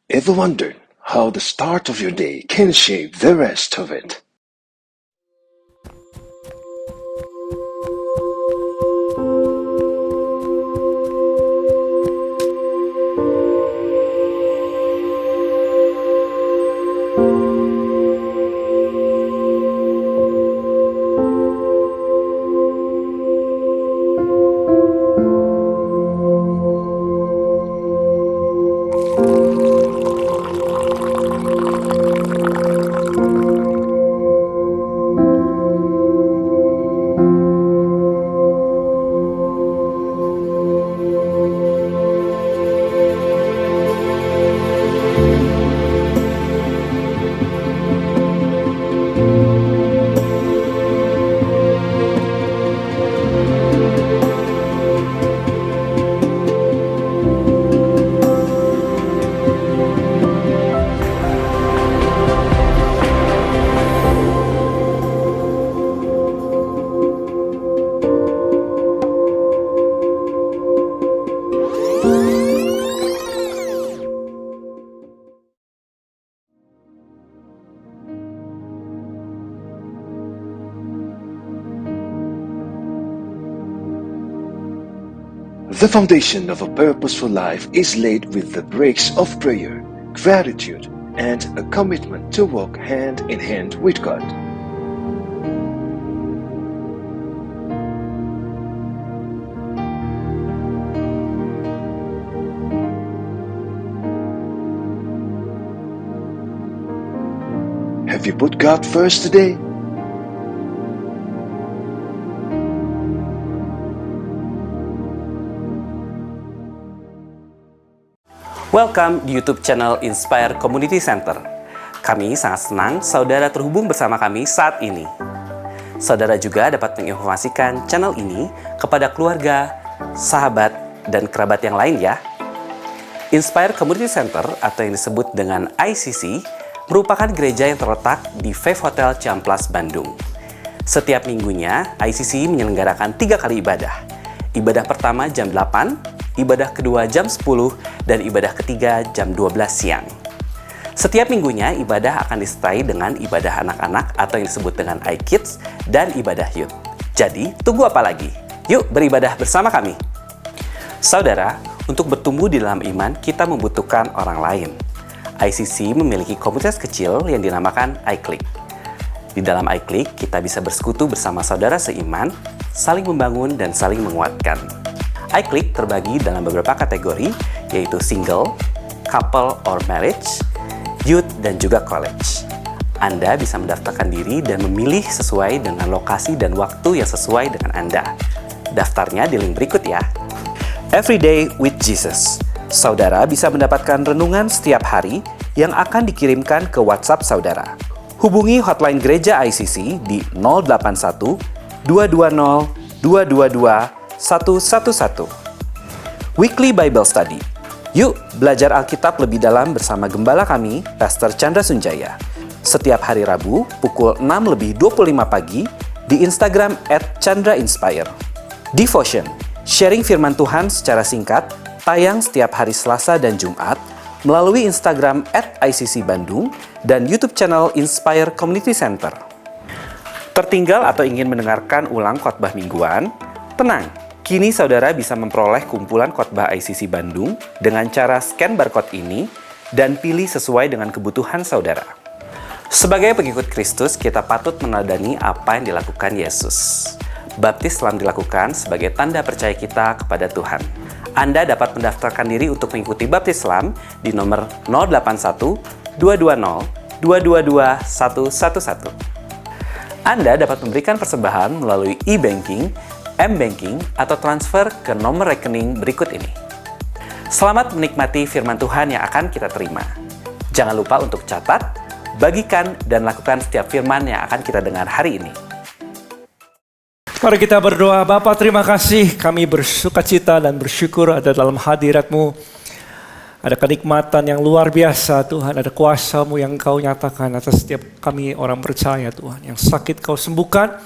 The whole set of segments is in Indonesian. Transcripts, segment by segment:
Ever wondered how the start of your day can shape the rest of it? The foundation of a purposeful life is laid with the bricks of prayer, gratitude, and a commitment to walk hand in hand with God. Have you put God first today? Welcome di YouTube channel Inspire Community Center. Kami sangat senang saudara terhubung bersama kami saat ini. Saudara juga dapat menginformasikan channel ini kepada keluarga, sahabat, dan kerabat yang lain ya. Inspire Community Center atau yang disebut dengan ICC merupakan gereja yang terletak di Faith Hotel Ciamplas, Bandung. Setiap minggunya, ICC menyelenggarakan 3 kali ibadah. Ibadah pertama jam 8, ibadah kedua jam 10, dan ibadah ketiga jam 12 siang. Setiap minggunya, ibadah akan disertai dengan ibadah anak-anak atau yang disebut dengan iKids dan ibadah youth. Jadi, tunggu apa lagi? Yuk beribadah bersama kami. Saudara, untuk bertumbuh di dalam iman, kita membutuhkan orang lain. ICC memiliki komunitas kecil yang dinamakan iClick. Di dalam iClick, kita bisa bersekutu bersama saudara seiman, saling membangun dan saling menguatkan. iClick terbagi dalam beberapa kategori, yaitu single, couple or marriage, youth, dan juga college. Anda bisa mendaftarkan diri dan memilih sesuai dengan lokasi dan waktu yang sesuai dengan Anda. Daftarnya di link berikut ya. Everyday with Jesus. Saudara bisa mendapatkan renungan setiap hari yang akan dikirimkan ke WhatsApp saudara. Hubungi hotline gereja ICC di 081 220 222 111. Weekly Bible Study. Yuk belajar Alkitab lebih dalam bersama gembala kami, Pastor Chandra Sunjaya. Setiap hari Rabu pukul 6:25 pagi di Instagram @ChandraInspire. Devotion, sharing firman Tuhan secara singkat, tayang setiap hari Selasa dan Jumat melalui Instagram @ICC Bandung dan YouTube channel Inspire Community Center. Tertinggal atau ingin mendengarkan ulang khotbah mingguan? Tenang, kini saudara bisa memperoleh kumpulan khotbah ICC Bandung dengan cara scan barcode ini dan pilih sesuai dengan kebutuhan saudara. Sebagai pengikut Kristus, kita patut meneladani apa yang dilakukan Yesus. Baptis telah dilakukan sebagai tanda percaya kita kepada Tuhan. Anda dapat mendaftarkan diri untuk mengikuti baptis Islam di nomor 081 220 222 111. Anda dapat memberikan persembahan melalui e-banking, M-Banking, atau transfer ke nomor rekening berikut ini. Selamat menikmati firman Tuhan yang akan kita terima. Jangan lupa untuk catat, bagikan, dan lakukan setiap firman yang akan kita dengar hari ini. Mari kita berdoa. Bapa, terima kasih, kami bersukacita dan bersyukur ada dalam hadirat-Mu. Ada kenikmatan yang luar biasa Tuhan, ada kuasa-Mu yang Kau nyatakan atas setiap kami orang percaya Tuhan. Yang sakit Kau sembuhkan,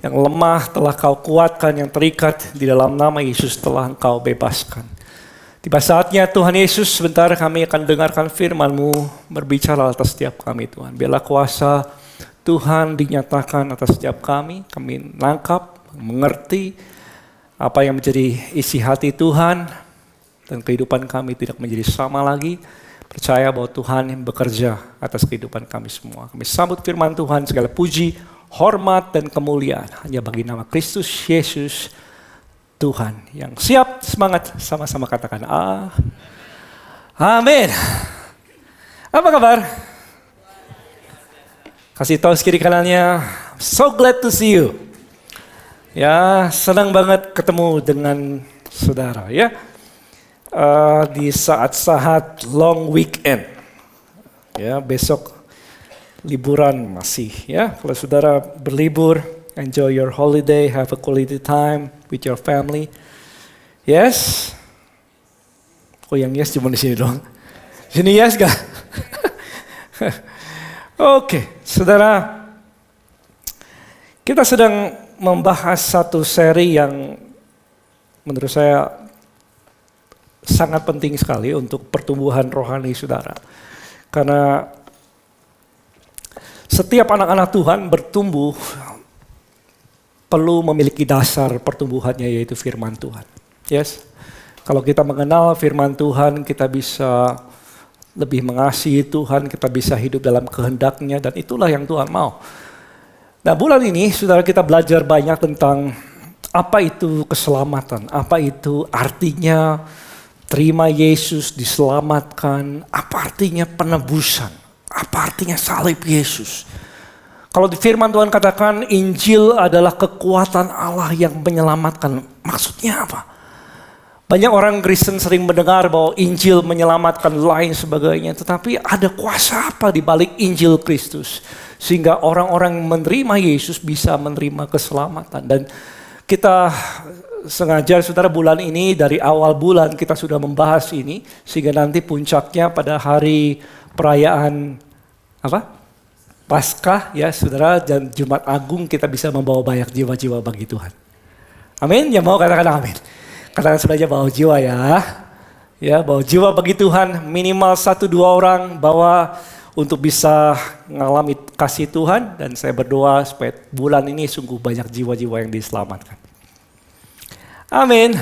yang lemah telah Kau kuatkan, yang terikat di dalam nama Yesus telah Engkau bebaskan. Tiba saatnya Tuhan Yesus, sebentar kami akan dengarkan firman-Mu berbicara atas setiap kami Tuhan. Biarlah kuasa Tuhan dinyatakan atas setiap kami nangkap, mengerti apa yang menjadi isi hati Tuhan, dan kehidupan kami tidak menjadi sama lagi. Percaya bahwa Tuhan yang bekerja atas kehidupan kami semua. Kami sambut firman Tuhan, segala puji, hormat, dan kemuliaan hanya bagi nama Kristus Yesus Tuhan. Yang siap, semangat, sama-sama katakan amin. Apa kabar? Kasih tahu kiri kanannya, so glad to see you. Ya, senang banget ketemu dengan saudara ya. Di saat-saat long weekend. Ya, besok liburan masih ya. Kalau saudara berlibur, enjoy your holiday, have a quality time with your family. Yes? Oh, yang yes cuma di sini doang. Sini yes gak? Oke, saudara. Kita sedang membahas satu seri yang menurut saya sangat penting sekali untuk pertumbuhan rohani saudara. Karena setiap anak-anak Tuhan bertumbuh perlu memiliki dasar pertumbuhannya, yaitu firman Tuhan. Yes. Kalau kita mengenal firman Tuhan, kita bisa lebih mengasihi Tuhan, kita bisa hidup dalam kehendak-Nya, dan itulah yang Tuhan mau. Nah, bulan ini saudara kita belajar banyak tentang apa itu keselamatan, apa itu artinya terima Yesus, diselamatkan, apa artinya penebusan, apa artinya salib Yesus. Kalau di firman Tuhan katakan Injil adalah kekuatan Allah yang menyelamatkan, maksudnya apa? Banyak orang Kristen sering mendengar bahwa Injil menyelamatkan lain sebagainya, tetapi ada kuasa apa di balik Injil Kristus sehingga orang-orang menerima Yesus bisa menerima keselamatan. Dan kita sengaja saudara bulan ini dari awal bulan kita sudah membahas ini sehingga nanti puncaknya pada hari perayaan Paskah ya saudara, dan Jumat Agung kita bisa membawa banyak jiwa-jiwa bagi Tuhan. Amin. Yang mau katakan amin. Katakan saja bawa jiwa ya. Ya, bawa jiwa bagi Tuhan, minimal 1-2 orang bawa untuk bisa mengalami kasih Tuhan, dan saya berdoa supaya bulan ini sungguh banyak jiwa-jiwa yang diselamatkan. Amin.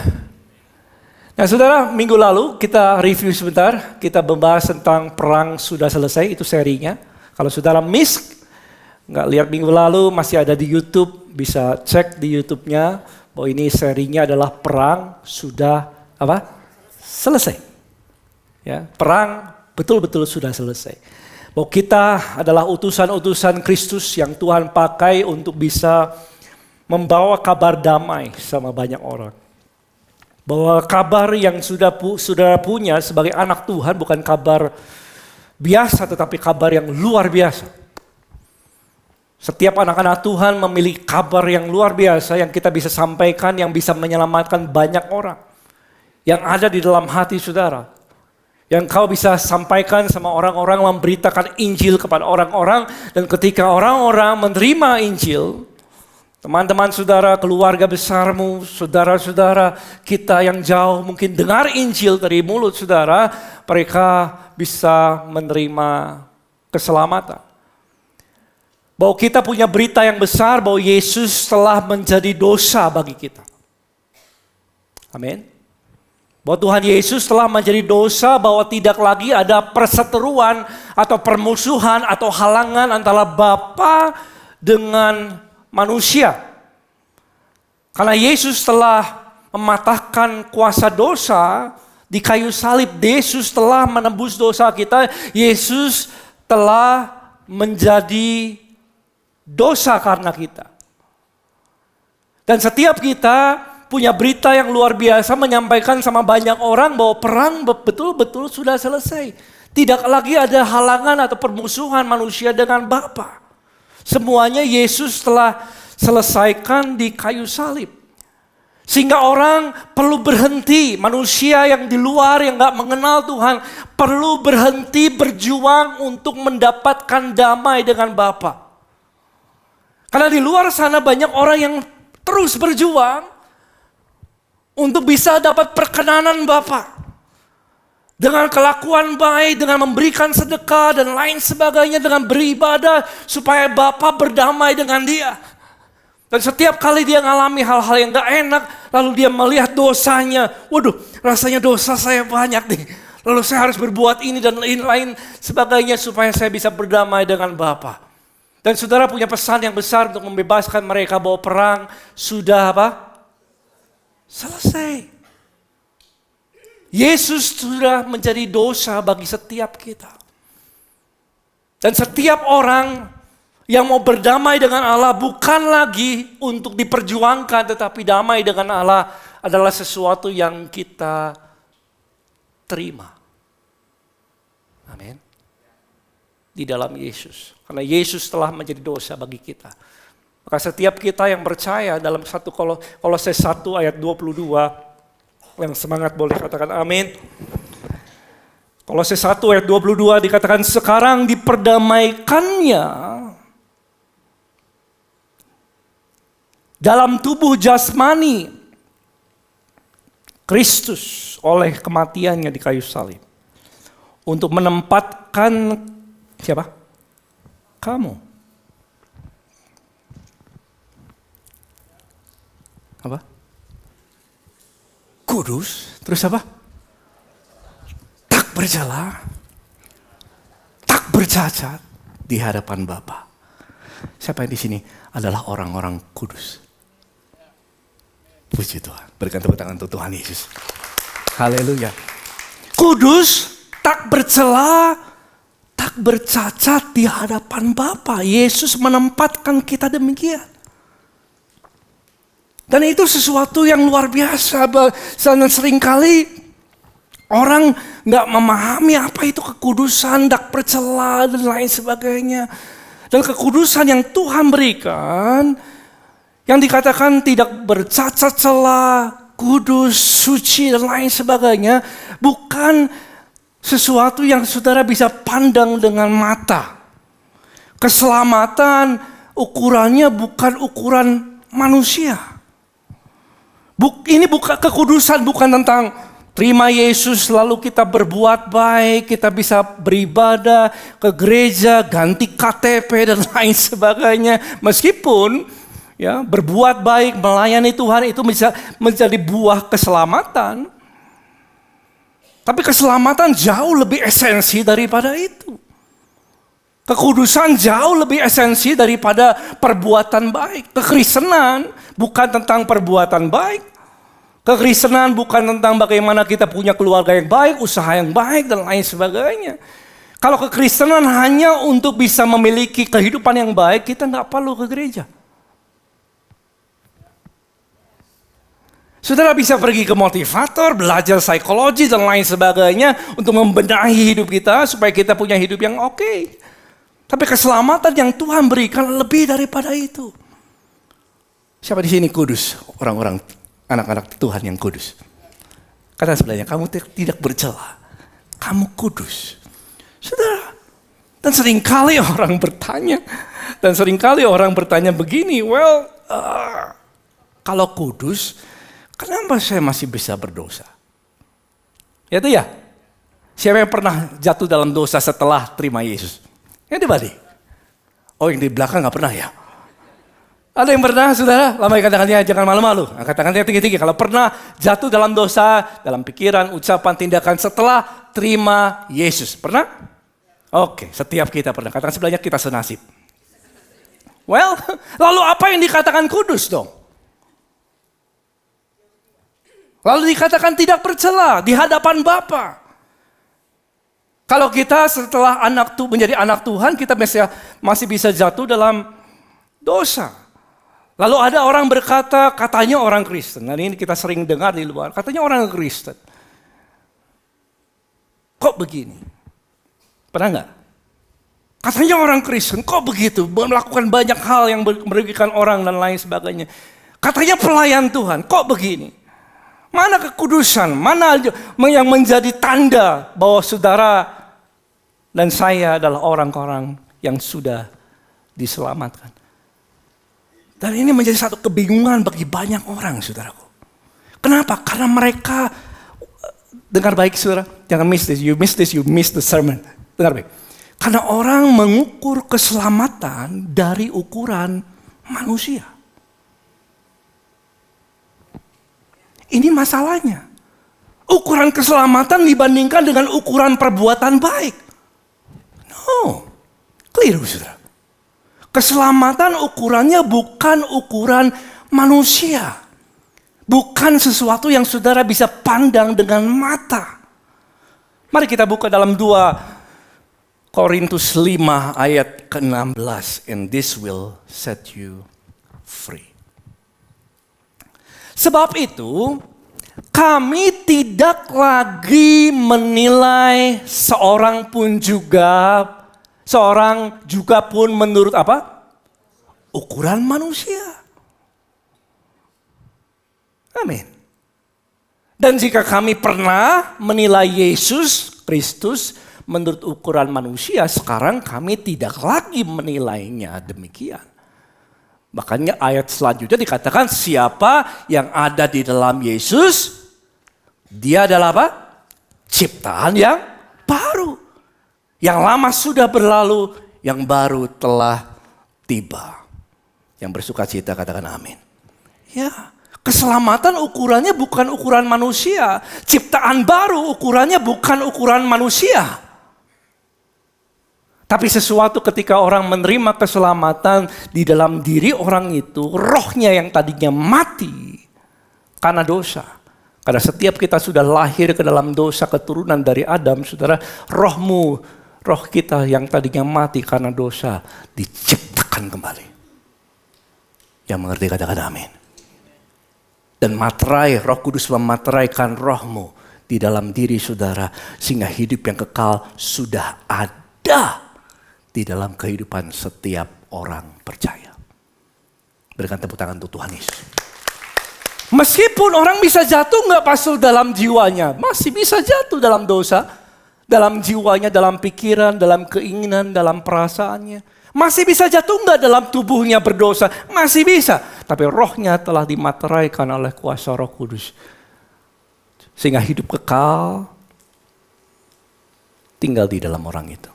Nah saudara, minggu lalu kita review sebentar, kita membahas tentang perang sudah selesai, itu serinya. Kalau saudara miss, nggak lihat minggu lalu, masih ada di YouTube, bisa cek di YouTube-nya bahwa ini serinya adalah perang sudah selesai. Ya, perang betul-betul sudah selesai. Bahwa kita adalah utusan-utusan Kristus yang Tuhan pakai untuk bisa membawa kabar damai sama banyak orang. Bahwa kabar yang saudara punya sebagai anak Tuhan bukan kabar biasa, tetapi kabar yang luar biasa. Setiap anak-anak Tuhan memiliki kabar yang luar biasa yang kita bisa sampaikan, yang bisa menyelamatkan banyak orang. Yang ada di dalam hati saudara. Yang kau bisa sampaikan sama orang-orang, memberitakan Injil kepada orang-orang. Dan ketika orang-orang menerima Injil, teman-teman saudara, keluarga besarmu, saudara-saudara kita yang jauh mungkin dengar Injil dari mulut saudara, mereka bisa menerima keselamatan. Bahwa kita punya berita yang besar bahwa Yesus telah menjadi dosa bagi kita. Amin. Bahwa Tuhan Yesus telah menjadi dosa, bahwa tidak lagi ada perseteruan atau permusuhan atau halangan antara Bapa dengan manusia. Karena Yesus telah mematahkan kuasa dosa di kayu salib. Yesus telah menembus dosa kita. Yesus telah menjadi dosa karena kita. Dan setiap kita punya berita yang luar biasa menyampaikan sama banyak orang bahwa perang betul-betul sudah selesai. Tidak lagi ada halangan atau permusuhan manusia dengan Bapa. Semuanya Yesus telah selesaikan di kayu salib. Sehingga orang perlu berhenti, manusia yang di luar yang gak mengenal Tuhan perlu berhenti berjuang untuk mendapatkan damai dengan Bapa. Karena di luar sana banyak orang yang terus berjuang untuk bisa dapat perkenanan Bapa. dengan kelakuan baik, dengan memberikan sedekah dan lain sebagainya, dengan beribadah supaya Bapa berdamai dengan dia. Dan setiap kali dia mengalami hal-hal yang gak enak, lalu dia melihat dosanya. Waduh, rasanya dosa saya banyak nih. Lalu saya harus berbuat ini dan lain-lain sebagainya supaya saya bisa berdamai dengan Bapa. Dan saudara punya pesan yang besar untuk membebaskan mereka bahwa perang sudah apa? Selesai. Yesus sudah menjadi dosa bagi setiap kita. Dan setiap orang yang mau berdamai dengan Allah bukan lagi untuk diperjuangkan, tetapi damai dengan Allah adalah sesuatu yang kita terima. Amin. Di dalam Yesus. Karena Yesus telah menjadi dosa bagi kita. Maka setiap kita yang percaya dalam 1 Kolose 1 ayat 22, yang semangat boleh katakan amin. Kolose 1 ayat 22 dikatakan sekarang diperdamaikannya dalam tubuh jasmani Kristus oleh kematiannya di kayu salib. Untuk menempatkan siapa? Kamu. Apa? Kudus, terus apa? Tak bercela, tak bercacat di hadapan Bapa. Siapa yang di sini adalah orang-orang kudus? Puji Tuhan, berikan tepuk tangan untuk Tuhan Yesus. Haleluya. Kudus, tak bercela, tak bercacat di hadapan Bapa. Yesus menempatkan kita demikian. Dan itu sesuatu yang luar biasa. Dan seringkali orang gak memahami apa itu kekudusan, tak bercela dan lain sebagainya. Dan kekudusan yang Tuhan berikan, yang dikatakan tidak bercacat celah, kudus, suci dan lain sebagainya, bukan sesuatu yang saudara bisa pandang dengan mata. Keselamatan ukurannya bukan ukuran manusia. Ini bukan kekudusan, bukan tentang terima Yesus lalu kita berbuat baik, kita bisa beribadah ke gereja, ganti KTP dan lain sebagainya. Meskipun ya berbuat baik, melayani Tuhan itu bisa menjadi buah keselamatan. Tapi keselamatan jauh lebih esensi daripada itu. Kekudusan jauh lebih esensi daripada perbuatan baik. Kekristenan bukan tentang perbuatan baik. Kekristenan bukan tentang bagaimana kita punya keluarga yang baik, usaha yang baik, dan lain sebagainya. Kalau kekristenan hanya untuk bisa memiliki kehidupan yang baik, kita nggak perlu ke gereja. Saudara bisa pergi ke motivator, belajar psikologi, dan lain sebagainya untuk membenahi hidup kita supaya kita punya hidup yang oke. Tapi keselamatan yang Tuhan berikan lebih daripada itu. Siapa di sini kudus? Orang-orang, anak-anak Tuhan yang kudus. Kata sebelahnya, kamu tidak bercela. Kamu kudus. Saudara, dan seringkali orang bertanya, begini, kalau kudus, kenapa saya masih bisa berdosa? Ya itu ya. Siapa yang pernah jatuh dalam dosa setelah terima Yesus? Yang di balik. Oh yang di belakang gak pernah ya? Ada yang pernah saudara? Lambaikan tangannya, jangan malu-malu. Angkat tangannya tinggi-tinggi. Kalau pernah jatuh dalam dosa, dalam pikiran, ucapan, tindakan setelah terima Yesus. Pernah? Oke, setiap kita pernah. Katakan sebelahnya kita senasib. Lalu apa yang dikatakan kudus dong? Lalu dikatakan tidak bercela di hadapan Bapa. Kalau kita setelah menjadi anak Tuhan, kita masih bisa jatuh dalam dosa. Lalu ada orang berkata, katanya orang Kristen. Nah ini kita sering dengar di luar, katanya orang Kristen. Kok begini? Pernah nggak? Katanya orang Kristen, kok begitu? Melakukan banyak hal yang merugikan orang dan lain sebagainya. Katanya pelayan Tuhan, kok begini? Mana kekudusan? Mana yang menjadi tanda bahwa saudara dan saya adalah orang-orang yang sudah diselamatkan? Dan ini menjadi satu kebingungan bagi banyak orang, saudaraku. Kenapa? Karena mereka, dengar baik saudara, jangan miss this, you miss the sermon. Dengar baik. Karena orang mengukur keselamatan dari ukuran manusia. Ini masalahnya. Ukuran keselamatan dibandingkan dengan ukuran perbuatan baik. No, keliru saudara. Keselamatan ukurannya bukan ukuran manusia. Bukan sesuatu yang saudara bisa pandang dengan mata. Mari kita buka dalam 2 Korintus 5 ayat ke-16. And this will set you free. Sebab itu, kami tidak lagi menilai seorang juga pun menurut apa? Ukuran manusia. Amin. Dan jika kami pernah menilai Yesus Kristus menurut ukuran manusia, sekarang kami tidak lagi menilainya demikian. Makanya ayat selanjutnya dikatakan siapa yang ada di dalam Yesus, dia adalah apa? Ciptaan yang baru. Yang lama sudah berlalu, yang baru telah tiba. Yang bersuka cita katakan amin. Ya, keselamatan ukurannya bukan ukuran manusia. Ciptaan baru ukurannya bukan ukuran manusia. Tapi sesuatu ketika orang menerima keselamatan di dalam diri orang itu, rohnya yang tadinya mati karena dosa. Karena setiap kita sudah lahir ke dalam dosa keturunan dari Adam, saudara, roh kita yang tadinya mati karena dosa diciptakan kembali. Yang mengerti katakan amin. Dan materai, Roh Kudus memateraikan rohmu di dalam diri saudara, sehingga hidup yang kekal sudah ada di dalam kehidupan setiap orang percaya. Berikan tepuk tangan untuk Tuhan Yesus. Meskipun orang bisa jatuh nggak pasal dalam jiwanya, masih bisa jatuh dalam dosa, dalam jiwanya, dalam pikiran, dalam keinginan, dalam perasaannya. Masih bisa jatuh nggak dalam tubuhnya berdosa, masih bisa. Tapi rohnya telah dimateraikan oleh kuasa Roh Kudus. Sehingga hidup kekal tinggal di dalam orang itu.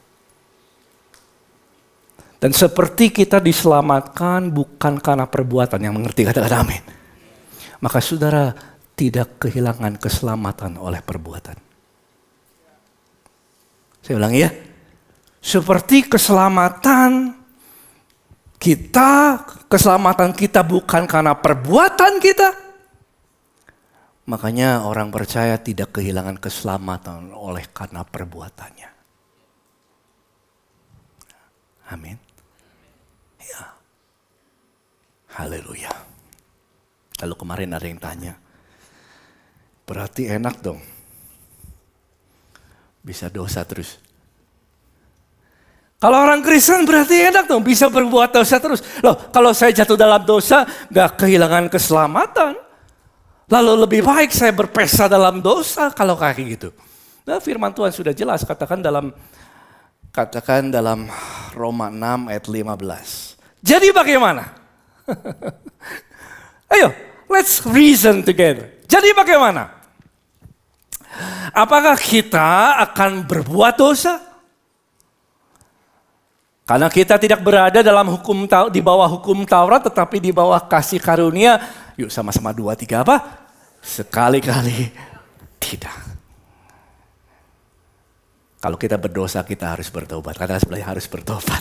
Dan seperti kita diselamatkan bukan karena perbuatan, yang mengerti katakan amin. Maka saudara tidak kehilangan keselamatan oleh perbuatan. Saya ulangi ya. Seperti keselamatan kita bukan karena perbuatan kita. Makanya orang percaya tidak kehilangan keselamatan oleh karena perbuatannya. Amin. Ya. Haleluya. Lalu kemarin ada yang tanya, berarti enak dong bisa dosa terus. Kalau orang Kristen berarti enak dong bisa berbuat dosa terus. Loh, kalau saya jatuh dalam dosa gak kehilangan keselamatan. Lalu lebih baik saya berpesta dalam dosa kalau kayak gitu. Nah, firman Tuhan sudah jelas katakan dalam Roma 6 ayat 15. Jadi bagaimana? Ayo, let's reason together. Jadi bagaimana? Apakah kita akan berbuat dosa? Karena kita tidak berada di bawah hukum Taurat, tetapi di bawah kasih karunia. Yuk sama-sama 2, 3 apa? Sekali-kali tidak. Kalau kita berdosa kita harus bertobat. Kata sebelahnya harus bertobat.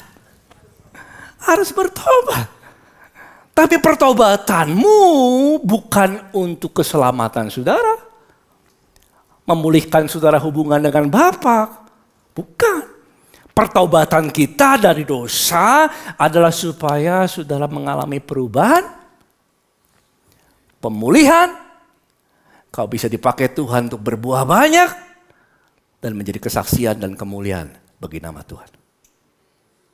Harus bertobat. Tapi pertobatanmu bukan untuk keselamatan saudara. Memulihkan saudara hubungan dengan Bapa. Bukan. Pertobatan kita dari dosa adalah supaya saudara mengalami perubahan, pemulihan. Kau bisa dipakai Tuhan untuk berbuah banyak dan menjadi kesaksian dan kemuliaan bagi nama Tuhan.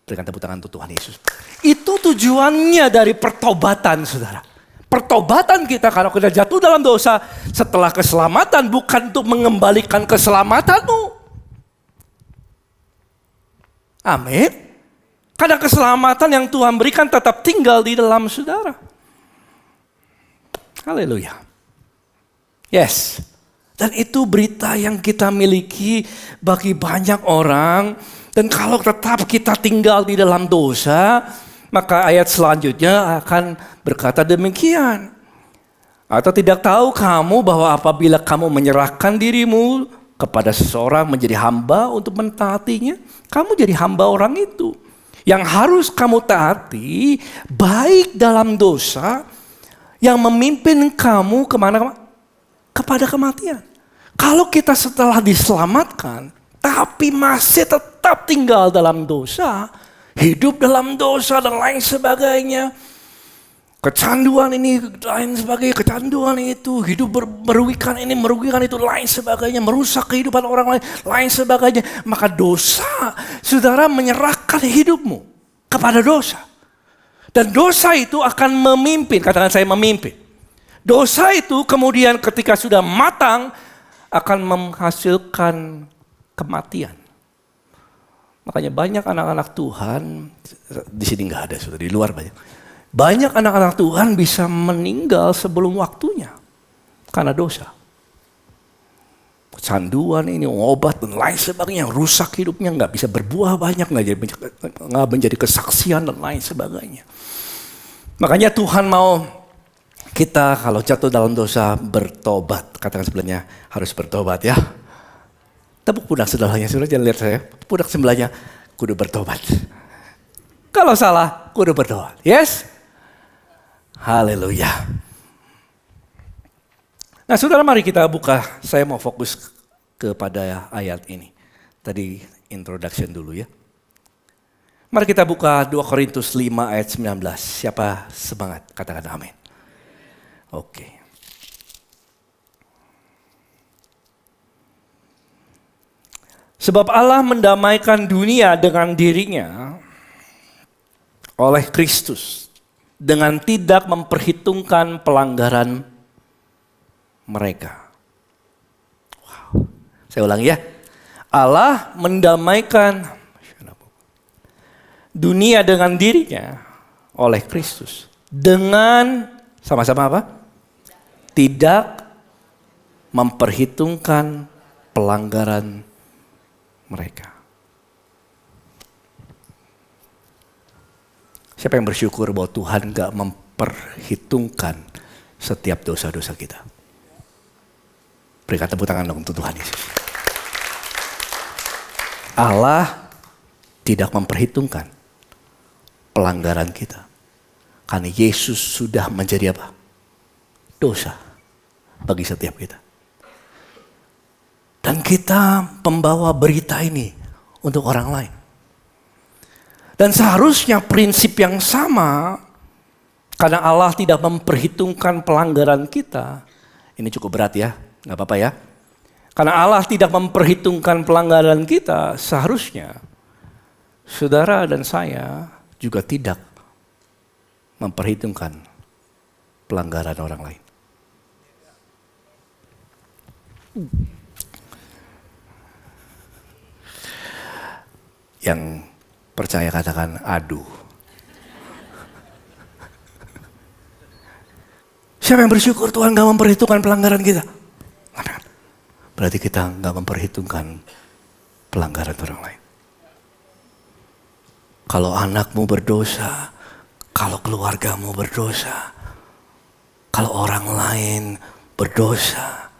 Berikan tepuk tangan untuk Tuhan Yesus. Itu tujuannya dari pertobatan saudara. Pertobatan kita kalau kita jatuh dalam dosa setelah keselamatan bukan untuk mengembalikan keselamatanmu. Amin. Karena keselamatan yang Tuhan berikan tetap tinggal di dalam saudara. Haleluya. Yes. Dan itu berita yang kita miliki bagi banyak orang. Dan kalau tetap kita tinggal di dalam dosa, maka ayat selanjutnya akan berkata demikian. Atau tidak tahu kamu bahwa apabila kamu menyerahkan dirimu kepada seseorang menjadi hamba untuk mentaatinya, kamu jadi hamba orang itu. Yang harus kamu taati baik dalam dosa yang memimpin kamu kemana? Kepada kematian. Kalau kita setelah diselamatkan, tapi masih tetap tinggal dalam dosa, hidup dalam dosa dan lain sebagainya, kecanduan ini, lain sebagainya, kecanduan itu, hidup merugikan ini, merugikan itu, lain sebagainya, merusak kehidupan orang lain, lain sebagainya, maka dosa, saudara menyerahkan hidupmu kepada dosa. Dan dosa itu akan memimpin, katakan saya memimpin. Dosa itu kemudian ketika sudah matang akan menghasilkan kematian. Makanya banyak anak-anak Tuhan, di sini nggak ada, sudah di luar banyak. Banyak anak-anak Tuhan bisa meninggal sebelum waktunya karena dosa. Kecanduan ini, obat dan lain sebagainya, rusak hidupnya, nggak bisa berbuah banyak, nggak menjadi kesaksian dan lain sebagainya. Makanya Tuhan mau kita kalau jatuh dalam dosa bertobat. Katakan sebelahnya harus bertobat ya. Tepuk pundak sebelahnya, sudah jangan lihat saya. Pundak sebelahnya kudu bertobat. Kalau salah kudu bertobat. Yes? Haleluya. Nah saudara, mari kita buka. Saya mau fokus kepada ayat ini. Tadi introduction dulu ya. Mari kita buka 2 Korintus 5 ayat 19. Siapa semangat? Katakan amin. Oke. Sebab Allah mendamaikan dunia dengan dirinya oleh Kristus dengan tidak memperhitungkan pelanggaran mereka. Wow. Saya ulangi ya. Allah mendamaikan dunia dengan dirinya oleh Kristus dengan sama-sama apa? Tidak memperhitungkan pelanggaran mereka. Siapa yang bersyukur bahwa Tuhan gak memperhitungkan setiap dosa-dosa kita? Berikan tepuk tangan dong untuk Tuhan Yesus. Allah tidak memperhitungkan pelanggaran kita. Karena Yesus sudah menjadi apa? Dosa bagi setiap kita. Dan kita pembawa berita ini untuk orang lain. Dan seharusnya prinsip yang sama, karena Allah tidak memperhitungkan pelanggaran kita. Ini cukup berat ya, gak apa-apa ya. Karena Allah tidak memperhitungkan pelanggaran kita, seharusnya saudara dan saya juga tidak memperhitungkan pelanggaran orang lain. Yang percaya katakan aduh. Siapa yang bersyukur Tuhan gak memperhitungkan pelanggaran kita? Berarti kita gak memperhitungkan pelanggaran orang lain. Kalau anakmu berdosa, kalau keluargamu berdosa, kalau orang lain berdosa,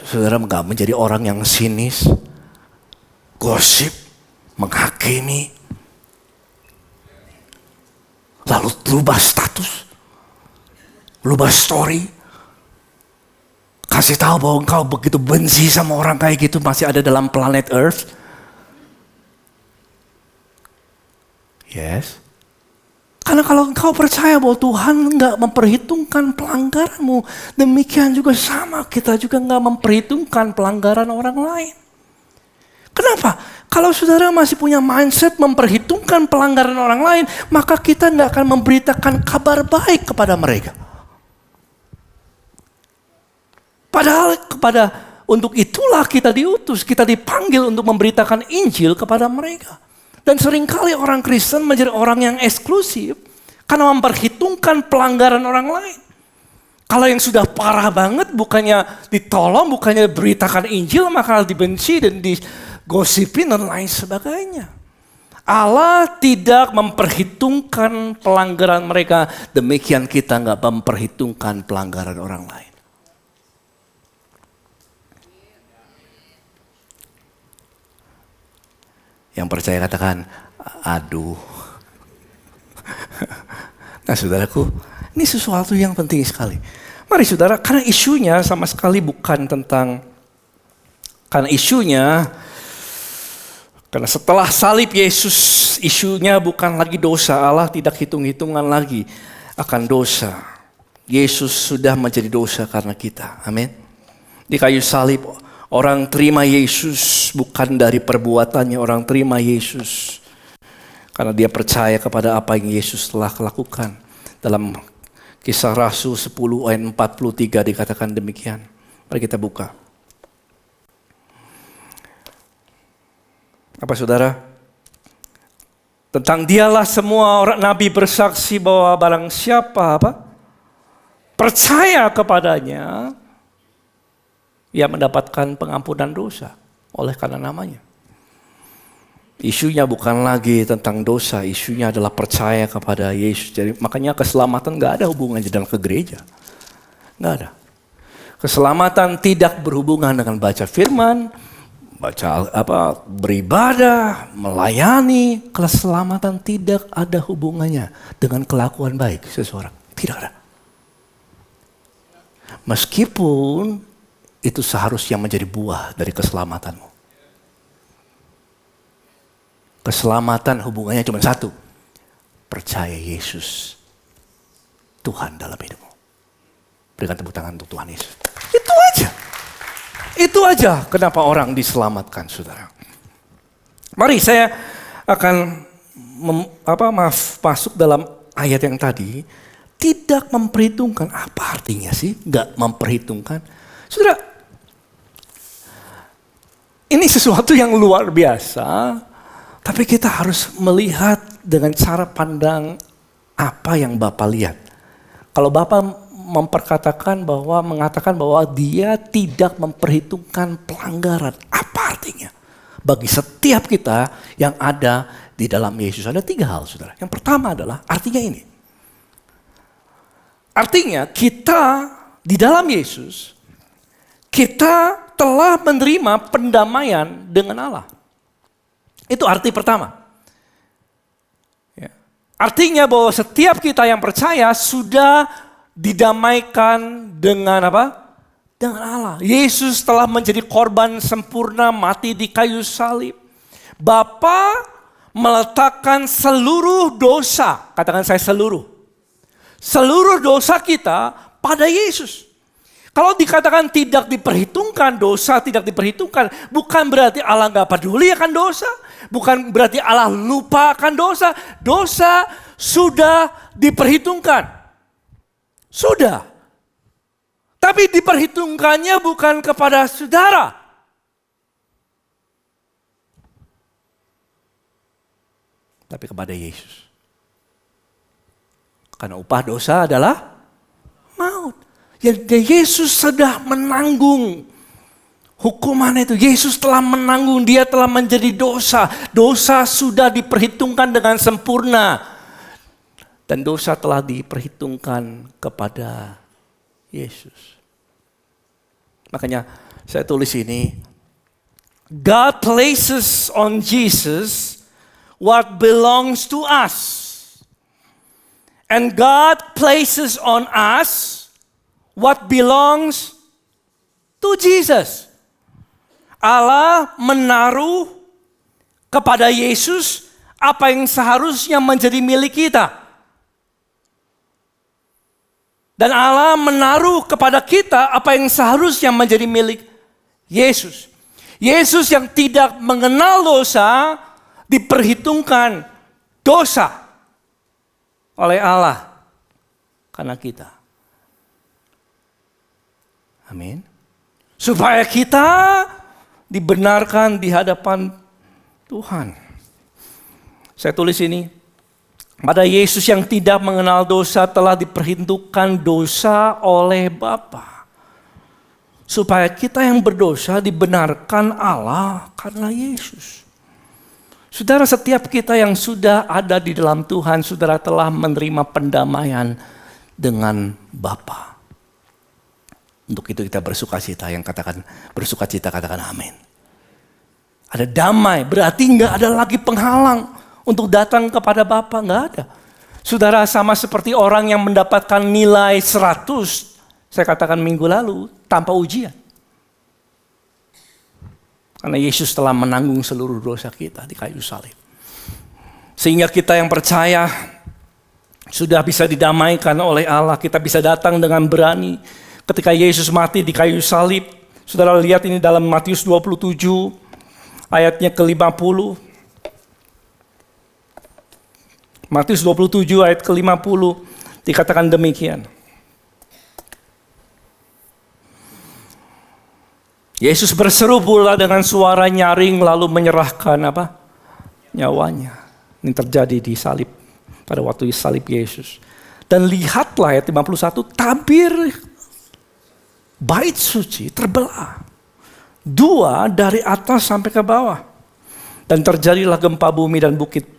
saudara gak menjadi orang yang sinis, gosip, menghakimi, lalu rubah status, rubah story, kasih tahu bahwa engkau begitu benci sama orang kayak gitu masih ada dalam planet Earth. Yes. Karena kalau engkau percaya bahwa Tuhan gak memperhitungkan pelanggaranmu, demikian juga sama kita juga gak memperhitungkan pelanggaran orang lain. Kenapa? Kalau saudara masih punya mindset memperhitungkan pelanggaran orang lain, maka kita gak akan memberitakan kabar baik kepada mereka. Padahal untuk itulah kita diutus, kita dipanggil untuk memberitakan Injil kepada mereka. Dan seringkali orang Kristen menjadi orang yang eksklusif karena memperhitungkan pelanggaran orang lain. Kalau yang sudah parah banget bukannya ditolong, bukannya beritakan Injil, maka dibenci dan digosipin dan lain sebagainya. Allah tidak memperhitungkan pelanggaran mereka, demikian kita nggak memperhitungkan pelanggaran orang lain. Yang percaya katakan, aduh. Nah saudaraku, ini sesuatu yang penting sekali. Mari saudara, karena isunya sama sekali bukan tentang, karena setelah salib Yesus, isunya bukan lagi dosa. Allah tidak hitung-hitungan lagi akan dosa. Yesus sudah menjadi dosa karena kita. Amin. Di kayu salib, orang terima Yesus bukan dari perbuatannya, orang terima Yesus karena dia percaya kepada apa yang Yesus telah lakukan. Dalam Kisah Rasul 10 ayat 43 dikatakan demikian. Mari kita buka. Apa saudara? Tentang dialah semua orang nabi bersaksi bahwa barang siapa percaya kepadanya, ia mendapatkan pengampunan dosa oleh karena namanya. Isunya bukan lagi tentang dosa, isunya adalah percaya kepada Yesus. Jadi makanya keselamatan gak ada hubungannya dengan ke gereja. Gak ada. Keselamatan tidak berhubungan dengan baca firman, beribadah, melayani. Keselamatan tidak ada hubungannya dengan kelakuan baik seseorang. Tidak ada. Meskipun itu seharusnya menjadi buah dari keselamatanmu. Keselamatan hubungannya cuma satu. Percaya Yesus Tuhan dalam hidupmu. Berikan tepuk tangan untuk Tuhan Yesus. Itu aja. Itu aja kenapa orang diselamatkan, saudara. Mari saya akan masuk dalam ayat yang tadi. Tidak memperhitungkan. Apa artinya sih? Gak memperhitungkan. Saudara, ini sesuatu yang luar biasa. Tapi kita harus melihat dengan cara pandang apa yang Bapak lihat. Kalau Bapak mengatakan bahwa dia tidak memperhitungkan pelanggaran, apa artinya? Bagi setiap kita yang ada di dalam Yesus ada 3 hal, saudara. Yang pertama adalah artinya ini. Artinya kita di dalam Yesus, kita telah menerima pendamaian dengan Allah. Itu arti pertama. Ya. Artinya bahwa setiap kita yang percaya sudah didamaikan dengan apa? Dengan Allah. Yesus telah menjadi korban sempurna, mati di kayu salib. Bapa meletakkan seluruh dosa, katakan saya seluruh dosa kita pada Yesus. Kalau dikatakan tidak diperhitungkan, dosa tidak diperhitungkan, bukan berarti Allah gak peduli akan dosa. Bukan berarti Allah lupa akan dosa. Dosa sudah diperhitungkan. Sudah. Tapi diperhitungkannya bukan kepada saudara. Tapi kepada Yesus. Karena upah dosa adalah maut. Yesus sudah menanggung hukuman itu. Yesus telah menanggung, dia telah menjadi dosa. Dosa sudah diperhitungkan dengan sempurna. Dan dosa telah diperhitungkan kepada Yesus. Makanya saya tulis ini. God places on Jesus what belongs to us. And God places on us what belongs to Jesus. Allah menaruh kepada Yesus apa yang seharusnya menjadi milik kita. Dan Allah menaruh kepada kita apa yang seharusnya menjadi milik Yesus. Yesus yang tidak mengenal dosa diperhitungkan dosa oleh Allah karena kita. Amin. Supaya kita dibenarkan di hadapan Tuhan. Saya tulis ini. Pada Yesus yang tidak mengenal dosa telah diperhitungkan dosa oleh Bapa. Supaya kita yang berdosa dibenarkan Allah karena Yesus. Saudara, setiap kita yang sudah ada di dalam Tuhan, saudara telah menerima pendamaian dengan Bapa. Untuk itu kita bersukacita, yang katakan bersukacita katakan amin. Ada damai, berarti nggak ada lagi penghalang untuk datang kepada Bapa, nggak ada. Saudara, sama seperti orang yang mendapatkan nilai 100, saya katakan minggu lalu, tanpa ujian. Karena Yesus telah menanggung seluruh dosa kita di kayu salib. Sehingga kita yang percaya sudah bisa didamaikan oleh Allah, kita bisa datang dengan berani. Ketika Yesus mati di kayu salib, saudara lihat ini dalam Matius 27, ayatnya ke-50. Matius 27 ayat ke-50 dikatakan demikian. Yesus berseru pula dengan suara nyaring lalu menyerahkan nyawanya. Ini terjadi di salib, pada waktu salib Yesus. Dan lihatlah ayat 51, tabir bait suci terbelah. 2 dari atas sampai ke bawah. Dan terjadilah gempa bumi dan bukit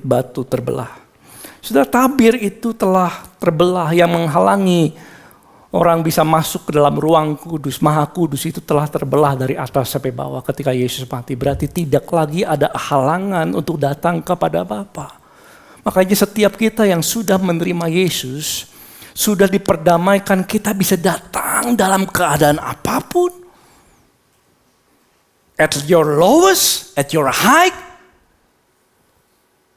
batu terbelah. Sudah, tabir itu telah terbelah yang menghalangi orang bisa masuk ke dalam ruang kudus, maha kudus itu telah terbelah dari atas sampai bawah ketika Yesus mati. Berarti tidak lagi ada halangan untuk datang kepada Bapa. Makanya setiap kita yang sudah menerima Yesus, sudah diperdamaikan, kita bisa datang dalam keadaan apapun. At your lowest, at your height.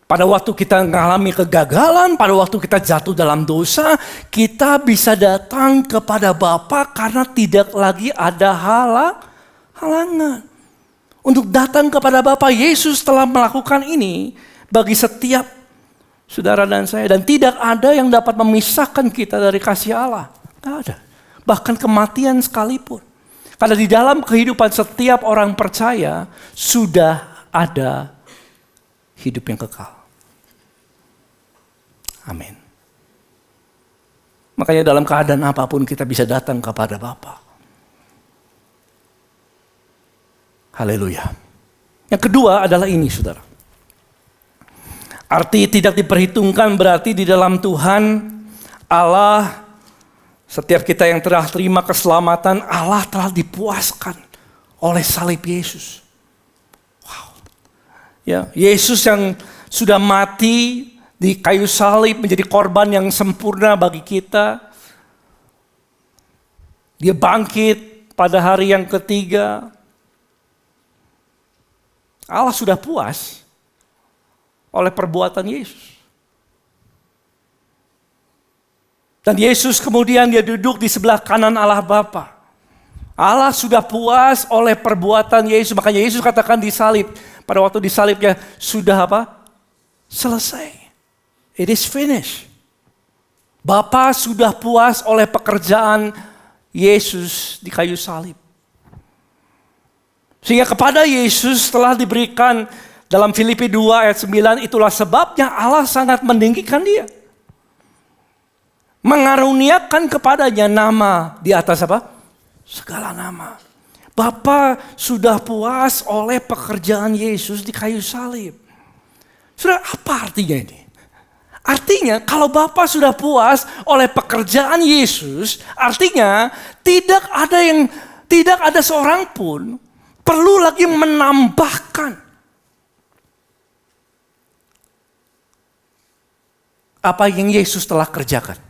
Pada waktu kita mengalami kegagalan, pada waktu kita jatuh dalam dosa, kita bisa datang kepada Bapa karena tidak lagi ada halangan. Untuk datang kepada Bapa, Yesus telah melakukan ini bagi setiap saudara dan saya. Dan tidak ada yang dapat memisahkan kita dari kasih Allah. Tidak ada. Bahkan kematian sekalipun. Karena di dalam kehidupan setiap orang percaya, sudah ada hidup yang kekal. Amin. Makanya dalam keadaan apapun kita bisa datang kepada Bapa. Haleluya. Yang kedua adalah ini, saudara. Arti tidak diperhitungkan berarti di dalam Tuhan Allah, setiap kita yang telah terima keselamatan, Allah telah dipuaskan oleh salib Yesus. Wow. Ya, Yesus yang sudah mati di kayu salib menjadi korban yang sempurna bagi kita. Dia bangkit pada hari yang ketiga. Allah sudah puas oleh perbuatan Yesus. Dan Yesus kemudian dia duduk di sebelah kanan Allah Bapa. Allah sudah puas oleh perbuatan Yesus. Makanya Yesus katakan di salib, pada waktu di salibnya sudah selesai. It is finished. Bapa sudah puas oleh pekerjaan Yesus di kayu salib. Sehingga kepada Yesus telah diberikan dalam Filipi 2 ayat 9, itulah sebabnya Allah sangat meninggikan dia. Mengaruniakan kepadanya nama di atas segala nama. Bapa sudah puas oleh pekerjaan Yesus di kayu salib. Sudah, apa artinya ini? Artinya kalau Bapa sudah puas oleh pekerjaan Yesus, artinya tidak ada seorang pun perlu lagi menambahkan apa yang Yesus telah kerjakan.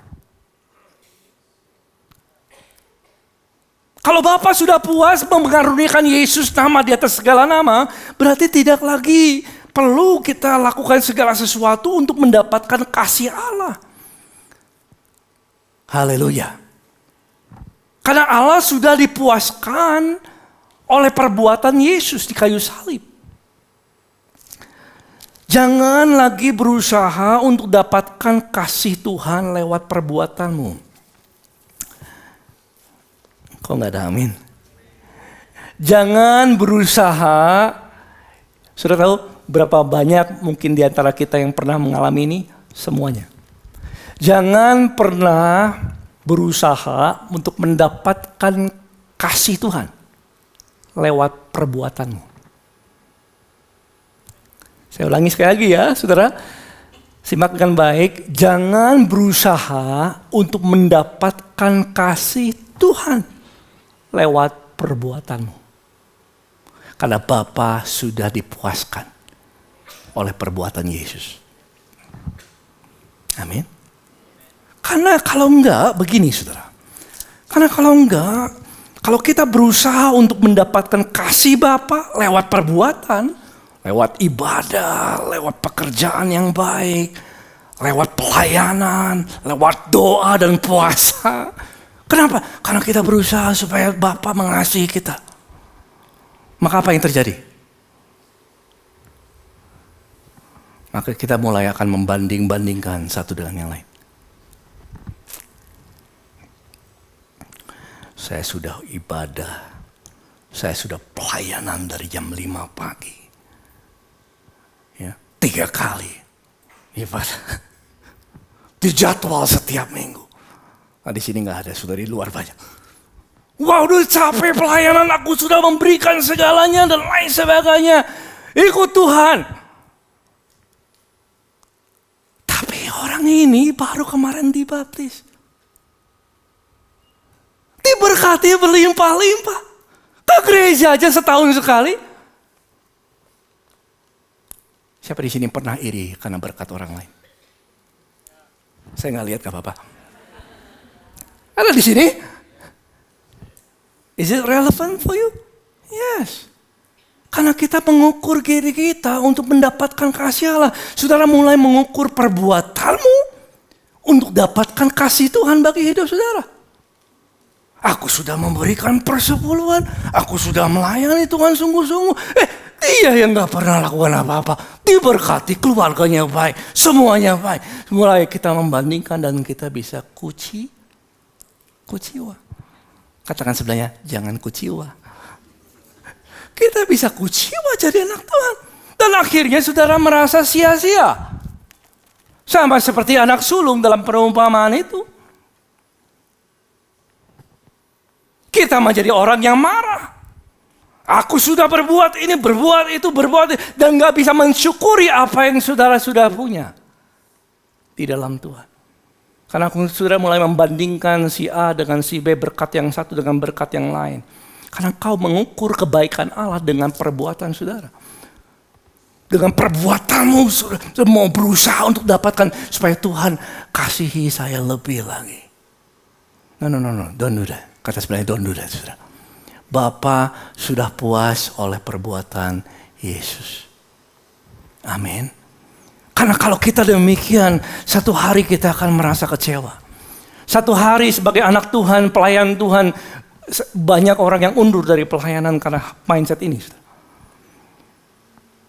Kalau Bapa sudah puas mengaruniakan Yesus nama di atas segala nama, berarti tidak lagi perlu kita lakukan segala sesuatu untuk mendapatkan kasih Allah. Haleluya. Karena Allah sudah dipuaskan oleh perbuatan Yesus di kayu salib. Jangan lagi berusaha untuk dapatkan kasih Tuhan lewat perbuatanmu. Kok nggak ada amin? Jangan berusaha. Sudah tahu berapa banyak mungkin di antara kita yang pernah mengalami ini? Semuanya. Jangan pernah berusaha untuk mendapatkan kasih Tuhan lewat perbuatanmu. Saya ulangi sekali lagi ya, saudara. Simak dengan baik. Jangan berusaha untuk mendapatkan kasih Tuhan lewat perbuatanmu. Karena Bapa sudah dipuaskan oleh perbuatan Yesus. Amin. Karena kalau enggak, begini saudara. Karena kalau kita berusaha untuk mendapatkan kasih Bapa lewat perbuatan, lewat ibadah, lewat pekerjaan yang baik, lewat pelayanan, lewat doa dan puasa. Kenapa? Karena kita berusaha supaya Bapa mengasihi kita. Maka apa yang terjadi? Maka kita mulai akan membanding-bandingkan satu dengan yang lain. Saya sudah ibadah, saya sudah pelayanan dari jam 5 pagi. Ya, 3 kali ibadah. Dijadwal setiap minggu. Nah, di sini nggak ada, sudah di luar banyak. Wah, udah capek pelayanan, aku sudah memberikan segalanya dan lain sebagainya. Ikut Tuhan. Tapi orang ini baru kemarin dibaptis. Diberkati berlimpah-limpah. Ke gereja aja setahun sekali. Siapa di sini pernah iri karena berkat orang lain? Saya nggak lihat, nggak apa-apa. Ada di sini? Is it relevant for you? Yes. Karena kita mengukur diri kita untuk mendapatkan kasih Allah. Saudara mulai mengukur perbuatanmu untuk dapatkan kasih Tuhan bagi hidup saudara. Aku sudah memberikan persepuluhan. Aku sudah melayani Tuhan sungguh-sungguh. Dia yang gak pernah lakukan apa-apa. Diberkati, keluarganya baik. Semuanya baik. Mulai kita membandingkan dan kita bisa kuciwa. Katakan sebelahnya, jangan kuciwa. Kita bisa kuciwa jadi anak Tuhan. Dan akhirnya saudara merasa sia-sia. Sama seperti anak sulung dalam perumpamaan itu. Kita menjadi orang yang marah. Aku sudah berbuat ini, berbuat itu, berbuat itu. Dan gak bisa mensyukuri apa yang saudara sudah punya. Di dalam Tuhan. Karena saudara mulai membandingkan si A dengan si B, berkat yang satu dengan berkat yang lain. Karena kau mengukur kebaikan Allah dengan perbuatan saudara. Dengan perbuatanmu saudara mau berusaha untuk dapatkan supaya Tuhan kasihi saya lebih lagi. No, don't do that. Kata sebenarnya don't do that, saudara. Bapa sudah puas oleh perbuatan Yesus. Amin. Karena kalau kita demikian, satu hari kita akan merasa kecewa. Satu hari sebagai anak Tuhan, pelayan Tuhan, banyak orang yang undur dari pelayanan karena mindset ini.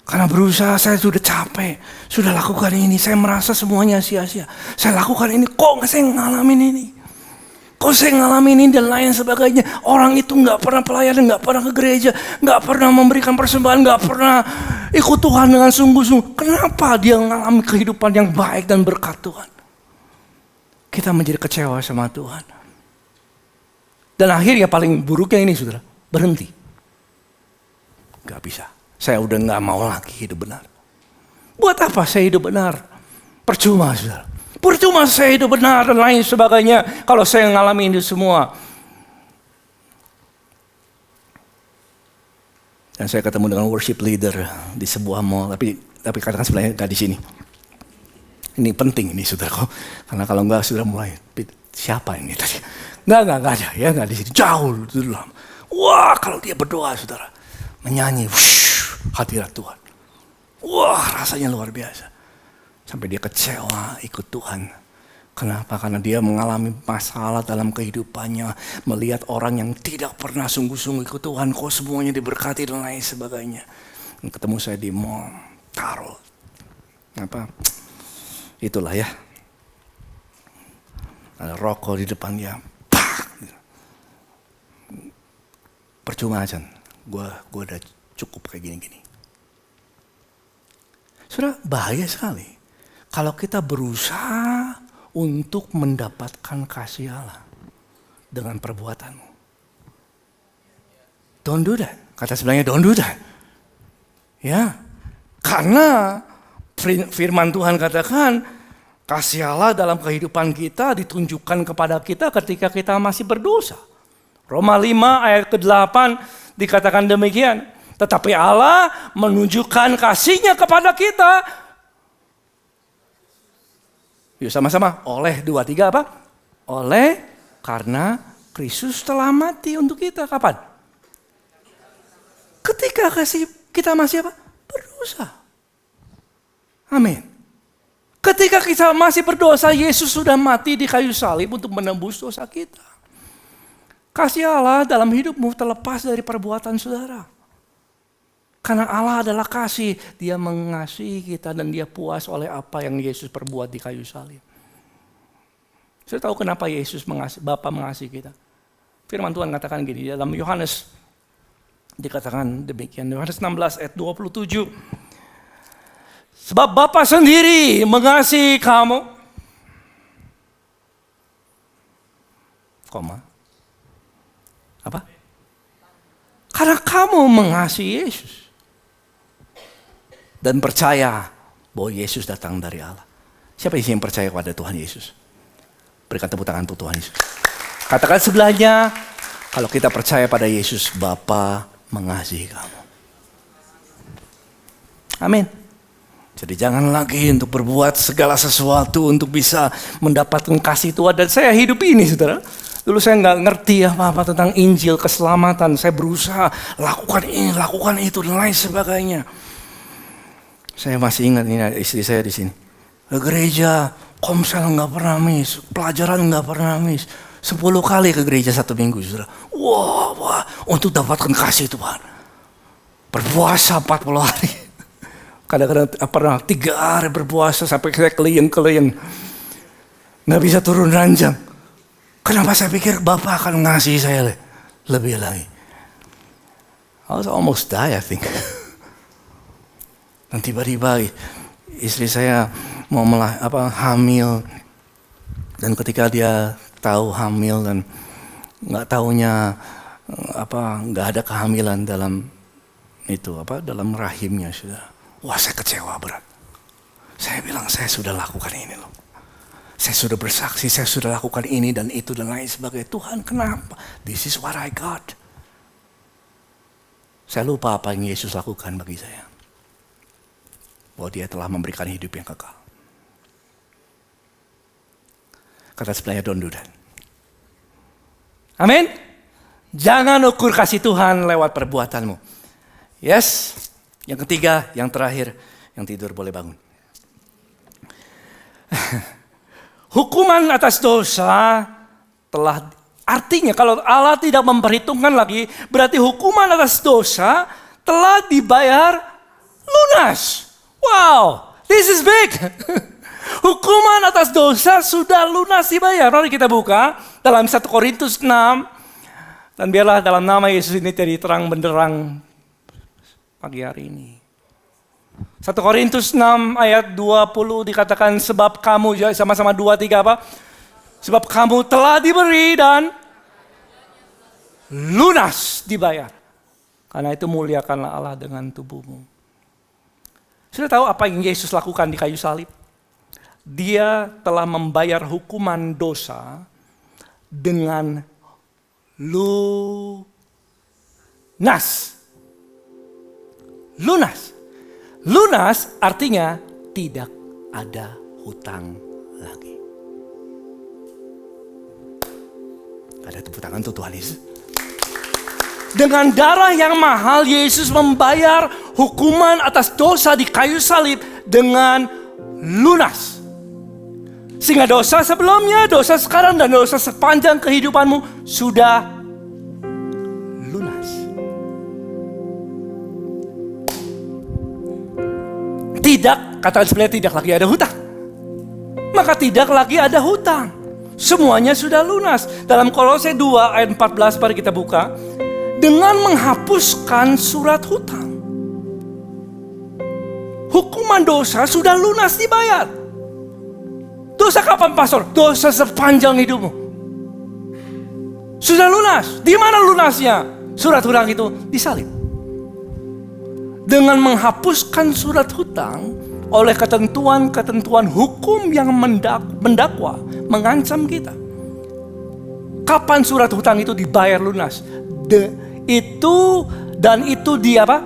Karena berusaha, saya sudah capek, sudah lakukan ini, saya merasa semuanya sia-sia. Saya lakukan ini, kok saya ngalamin ini? Kok saya ngalamin ini dan lain sebagainya. Orang itu gak pernah pelayanan, gak pernah ke gereja, gak pernah memberikan persembahan, gak pernah ikut Tuhan dengan sungguh-sungguh. Kenapa dia mengalami kehidupan yang baik dan berkat Tuhan? Kita menjadi kecewa sama Tuhan. Dan akhirnya paling buruknya ini saudara, berhenti. Gak bisa, saya udah gak mau lagi hidup benar. Buat apa saya hidup benar? Percuma saudara. Percuma saya hidup benar dan lain sebagainya kalau saya ngalamin itu semua. Dan saya ketemu dengan worship leader di sebuah mall, tapi katakan sebenarnya nggak di sini. Ini penting ini saudara, karena kalau nggak sudah mulai siapa ini tadi? Nggak ada ya, nggak di sini, jauh di dalam. Wah, kalau dia berdoa saudara, menyanyi, hadirat Tuhan. Wah, rasanya luar biasa. Sampai dia kecewa ikut Tuhan. Kenapa? Karena dia mengalami masalah dalam kehidupannya. Melihat orang yang tidak pernah sungguh-sungguh ikut Tuhan. Kok semuanya diberkati dan lain sebagainya. Dan ketemu saya di mall. Taruh. Apa? Itulah ya. Ada rokok di depan dia. Percuma aja. Gue udah cukup kayak gini-gini. Sudah bahaya sekali. kalau kita berusaha untuk mendapatkan kasih Allah dengan perbuatanmu. Don't do that. Kata sebenarnya don't do that. Ya, karena firman Tuhan katakan kasih Allah dalam kehidupan kita ditunjukkan kepada kita ketika kita masih berdosa. Roma 5 ayat ke-8 dikatakan demikian. Tetapi Allah menunjukkan kasih-Nya kepada kita. Yuk sama-sama. Oleh 2-3 apa? Oleh karena Kristus telah mati untuk kita. Kapan? Ketika kita masih apa? Berdosa. Amin. Ketika kita masih berdosa, Yesus sudah mati di kayu salib untuk menembus dosa kita. Kasih Allah dalam hidupmu terlepas dari perbuatan saudara. Karena Allah adalah kasih, Dia mengasihi kita dan Dia puas oleh apa yang Yesus perbuat di kayu salib. Saya tahu kenapa Bapa mengasihi kita. Firman Tuhan katakan gini, dalam Yohanes dikatakan demikian. Yohanes 16 ayat 27. Sebab Bapa sendiri mengasihi kamu. Apa? Karena kamu mengasihi Yesus. Dan percaya bahwa Yesus datang dari Allah. Siapa yang percaya kepada Tuhan Yesus? Berikan tepuk tangan untuk Tuhan Yesus. Katakan sebelahnya, kalau kita percaya pada Yesus, Bapa mengasihi kamu. Amin. Jadi jangan lagi untuk berbuat segala sesuatu untuk bisa mendapatkan kasih Tuhan. Dan saya hidup ini, saudara. Dulu saya nggak ngerti apa-apa tentang Injil, keselamatan. Saya berusaha lakukan ini, lakukan itu, dan lain sebagainya. Saya masih ingat ini istri saya di sini. Ke gereja, komsel nggak pernah miss, pelajaran nggak pernah miss. 10 kali ke gereja 1 minggu, saudara. Wah, untuk dapatkan kasih Tuhan. Berpuasa 40 hari. Kadang-kadang pernah 3 hari berpuasa sampai saya keliyeng-keliyeng. Nggak bisa turun ranjang. Kenapa saya pikir Bapak akan mengasihi saya lebih lagi. I was almost die, I think. Dan tiba-tiba istri saya mau hamil. Dan ketika dia tahu hamil dan nggak taunya nggak ada kehamilan dalam dalam rahimnya, sudah. Wah, saya kecewa berat. Saya bilang saya sudah lakukan ini loh. Saya sudah bersaksi, saya sudah lakukan ini dan itu dan lain sebagainya. Tuhan, kenapa? This is what I got. Saya lupa apa yang Yesus lakukan bagi saya. Bahwa Dia telah memberikan hidup yang kekal. Kata sebelahnya, don't do that. Amin. Jangan ukur kasih Tuhan lewat perbuatanmu. Yes. Yang ketiga, yang terakhir, yang tidur boleh bangun. Hukuman atas dosa telah, artinya kalau Allah tidak memperhitungkan lagi, berarti hukuman atas dosa telah dibayar lunas. Wow, this is big. Hukuman atas dosa sudah lunas dibayar. Mari kita buka dalam 1 Korintus 6. Dan biarlah dalam nama Yesus ini jadi terang benderang pagi hari ini. 1 Korintus 6 ayat 20 dikatakan sebab kamu, sama-sama 2-3 apa? Sebab kamu telah diberi dan lunas dibayar. Karena itu muliakanlah Allah dengan tubuhmu. Sudah tahu apa yang Yesus lakukan di kayu salib? Dia telah membayar hukuman dosa dengan lunas. Lunas. Lunas artinya tidak ada hutang lagi. Ada tepuk tangan untuk Tuhan Yesus. Dengan darah yang mahal, Yesus membayar hukuman atas dosa di kayu salib dengan lunas. Sehingga dosa sebelumnya, dosa sekarang, dan dosa sepanjang kehidupanmu sudah lunas. Tidak, katakan sebenarnya tidak lagi ada hutang. Maka tidak lagi ada hutang. Semuanya sudah lunas. Dalam Kolose 2 ayat 14, mari kita buka. Dengan menghapuskan surat hutang. Hukuman dosa sudah lunas dibayar. dosa kapan, pastor? Dosa sepanjang hidupmu. Sudah lunas. Di mana lunasnya? Surat hutang itu disalib. Dengan menghapuskan surat hutang oleh ketentuan-ketentuan hukum yang mendakwa, mengancam kita. Kapan surat hutang itu dibayar lunas? Itu di apa?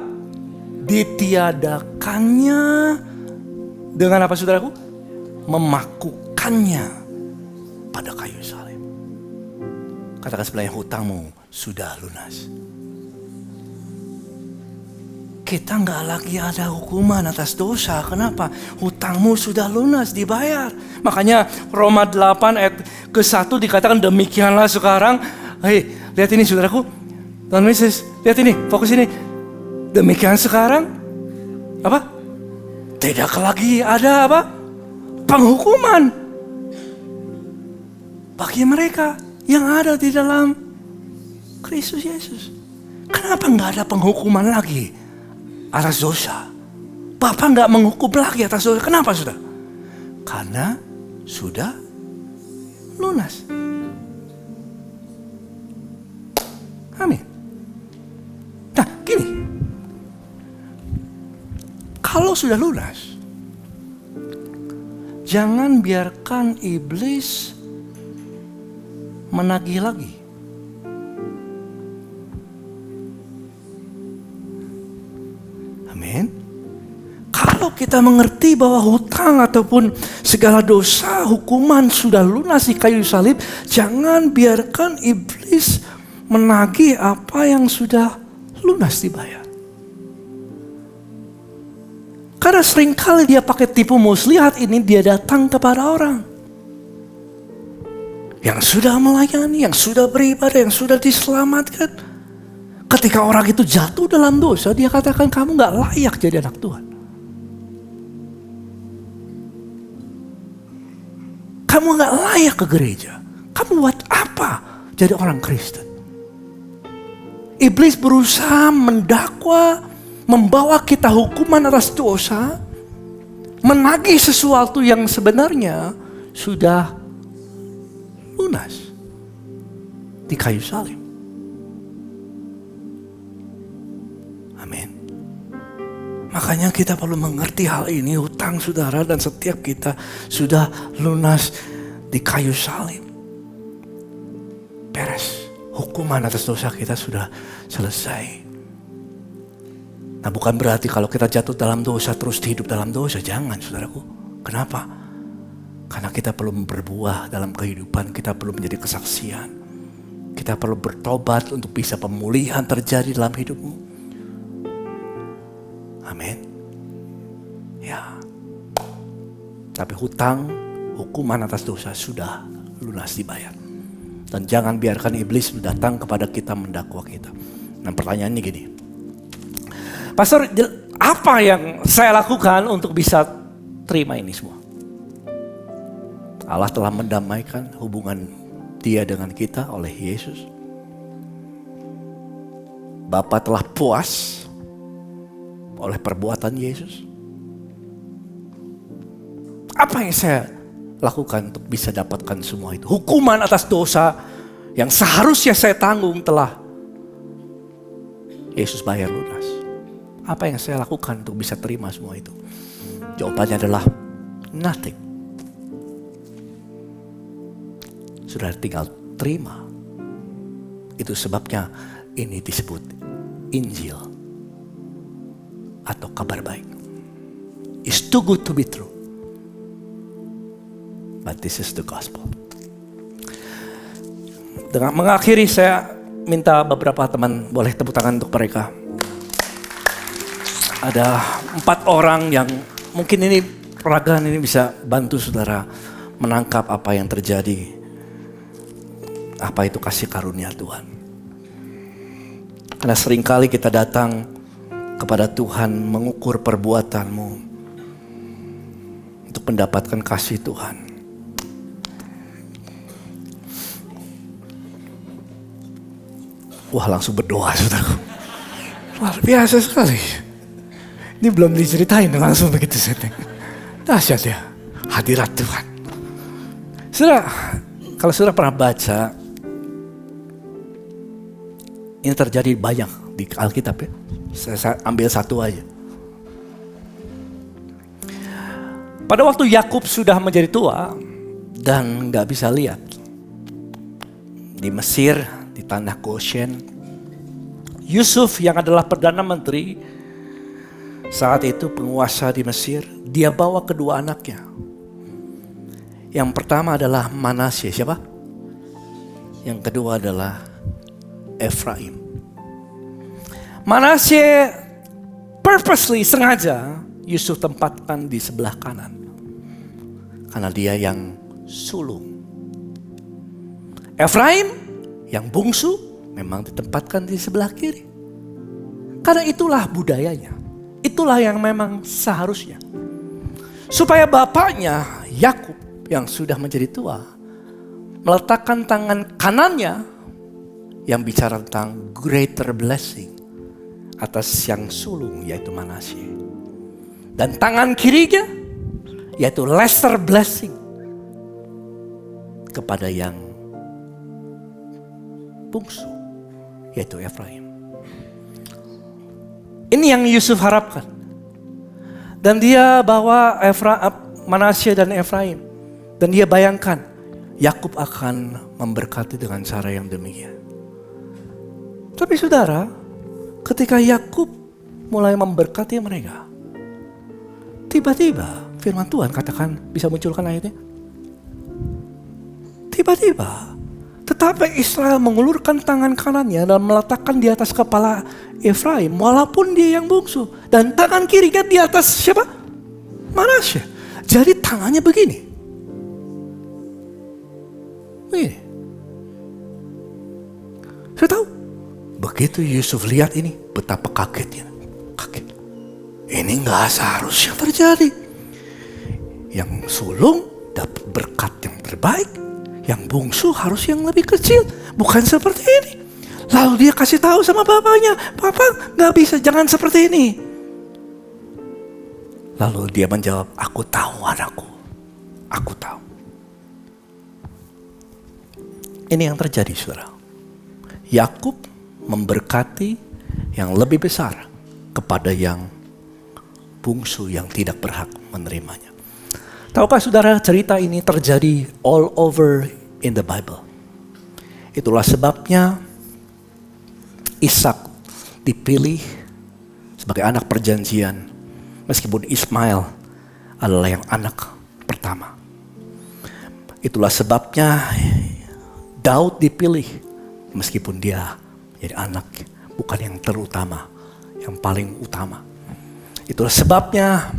Ditiadakannya dengan apa, saudaraku? Memakukannya pada kayu salib. Katakan sebelahnya, hutangmu sudah lunas. Kita nggak lagi ada hukuman atas dosa. Kenapa? Hutangmu sudah lunas, dibayar. Makanya Roma 8 ayat ke-1 dikatakan demikianlah sekarang. Hei, lihat ini saudaraku. Tuhan Yesus, lihat ini, fokus ini. Demikian sekarang, apa? Tidak lagi ada apa? Penghukuman bagi mereka yang ada di dalam Kristus Yesus. Kenapa nggak ada penghukuman lagi atas dosa? Bapa nggak menghukum lagi atas dosa. Kenapa, sudah? Karena sudah lunas. Amin. Nah, gini. Kalau sudah lunas, jangan biarkan iblis menagih lagi. Amin. Kalau kita mengerti bahwa hutang ataupun segala dosa, hukuman sudah lunas di kayu salib, jangan biarkan iblis menagih apa yang sudah lunas dibayar. Karena seringkali dia pakai tipu muslihat ini, dia datang kepada orang yang sudah melayani, yang sudah beribadah, yang sudah diselamatkan. Ketika orang itu jatuh dalam dosa, dia katakan kamu gak layak jadi anak Tuhan. Kamu gak layak ke gereja. Kamu buat apa jadi orang Kristen? Iblis berusaha mendakwa, membawa kita hukuman atas dosa, menagih sesuatu yang sebenarnya sudah lunas di kayu salib. Amin. Makanya kita perlu mengerti hal ini. Hutang saudara dan setiap kita sudah lunas di kayu salib. Beres. Hukuman atas dosa kita sudah selesai. Nah, bukan berarti kalau kita jatuh dalam dosa terus hidup dalam dosa. Jangan, saudaraku. Kenapa? Karena kita perlu berbuah dalam kehidupan. Kita perlu menjadi kesaksian. Kita perlu bertobat untuk bisa pemulihan terjadi dalam hidupmu. Amin. Ya. Tapi hutang, hukuman atas dosa sudah lunas dibayar. Dan jangan biarkan iblis datang kepada kita, mendakwa kita. Nah, pertanyaannya gini. Pastor, apa yang saya lakukan untuk bisa terima ini semua? Allah telah mendamaikan hubungan dia dengan kita oleh Yesus. Bapa telah puas oleh perbuatan Yesus. Apa yang saya lakukan untuk bisa dapatkan semua itu? Hukuman atas dosa yang seharusnya saya tanggung telah Yesus bayar lunas. Apa yang saya lakukan untuk bisa terima semua itu? Jawabannya adalah nothing. Sudah tinggal terima. Itu sebabnya ini disebut Injil atau kabar baik. It's too good to be true. But this is the gospel. Dengan mengakhiri, saya minta beberapa teman boleh tepuk tangan untuk mereka. Ada 4 orang yang mungkin ini peragaan ini bisa bantu saudara menangkap apa yang terjadi. Apa itu kasih karunia Tuhan. Karena seringkali kita datang kepada Tuhan mengukur perbuatanmu untuk mendapatkan kasih Tuhan. Wah, langsung berdoa saudaraku. Luar biasa sekali. Ini belum diceritain, langsung begitu setting. Dahsyat ya, hadirat Tuhan. Saudara, kalau saudara pernah baca, ini terjadi banyak di Alkitab ya. Saya ambil satu aja. Pada waktu Yakub sudah menjadi tua dan gak bisa lihat, di Mesir, di tanah Goshen, Yusuf yang adalah Perdana Menteri saat itu, penguasa di Mesir, dia bawa kedua anaknya. Yang pertama adalah Manasye, siapa? Yang kedua adalah Efraim. Manasye purposely, sengaja Yusuf tempatkan di sebelah kanan. Karena dia yang sulung. Efraim yang bungsu memang ditempatkan di sebelah kiri. Karena itulah budayanya. Itulah yang memang seharusnya. Supaya bapaknya Yakub yang sudah menjadi tua meletakkan tangan kanannya yang bicara tentang greater blessing atas yang sulung, yaitu Manasye. Dan tangan kirinya yaitu lesser blessing kepada yang bungsu, yaitu Efraim. Ini yang Yusuf harapkan. Dan dia bawa Manasye dan Efraim. Dan dia bayangkan Yakub akan memberkati dengan cara yang demikian. Tapi saudara, ketika Yakub mulai memberkati mereka, tiba-tiba firman Tuhan katakan, bisa munculkan ayatnya? Tiba-tiba, tetapi Israel mengulurkan tangan kanannya dan meletakkan di atas kepala Efraim, walaupun dia yang bungsu. Dan tangan kirinya di atas siapa? Manasye. Jadi tangannya begini. Begini. Saya tahu. Begitu Yusuf lihat ini, betapa kagetnya. Kaget. Ini gak seharusnya terjadi. Yang sulung dapat berkat yang terbaik. Yang bungsu harus yang lebih kecil. Bukan seperti ini. Lalu dia kasih tahu sama bapaknya, "Papa gak bisa, jangan seperti ini." Lalu dia menjawab, "Aku tahu anakku. Aku tahu." Ini yang terjadi, saudara. Yakub memberkati yang lebih besar kepada yang bungsu yang tidak berhak menerimanya. Tahukah saudara, cerita ini terjadi all over in the Bible. Itulah sebabnya Ishak dipilih sebagai anak perjanjian, meskipun Ismail adalah yang anak pertama. Itulah sebabnya Daud dipilih, meskipun dia jadi anak bukan yang terutama, yang paling utama. Itulah sebabnya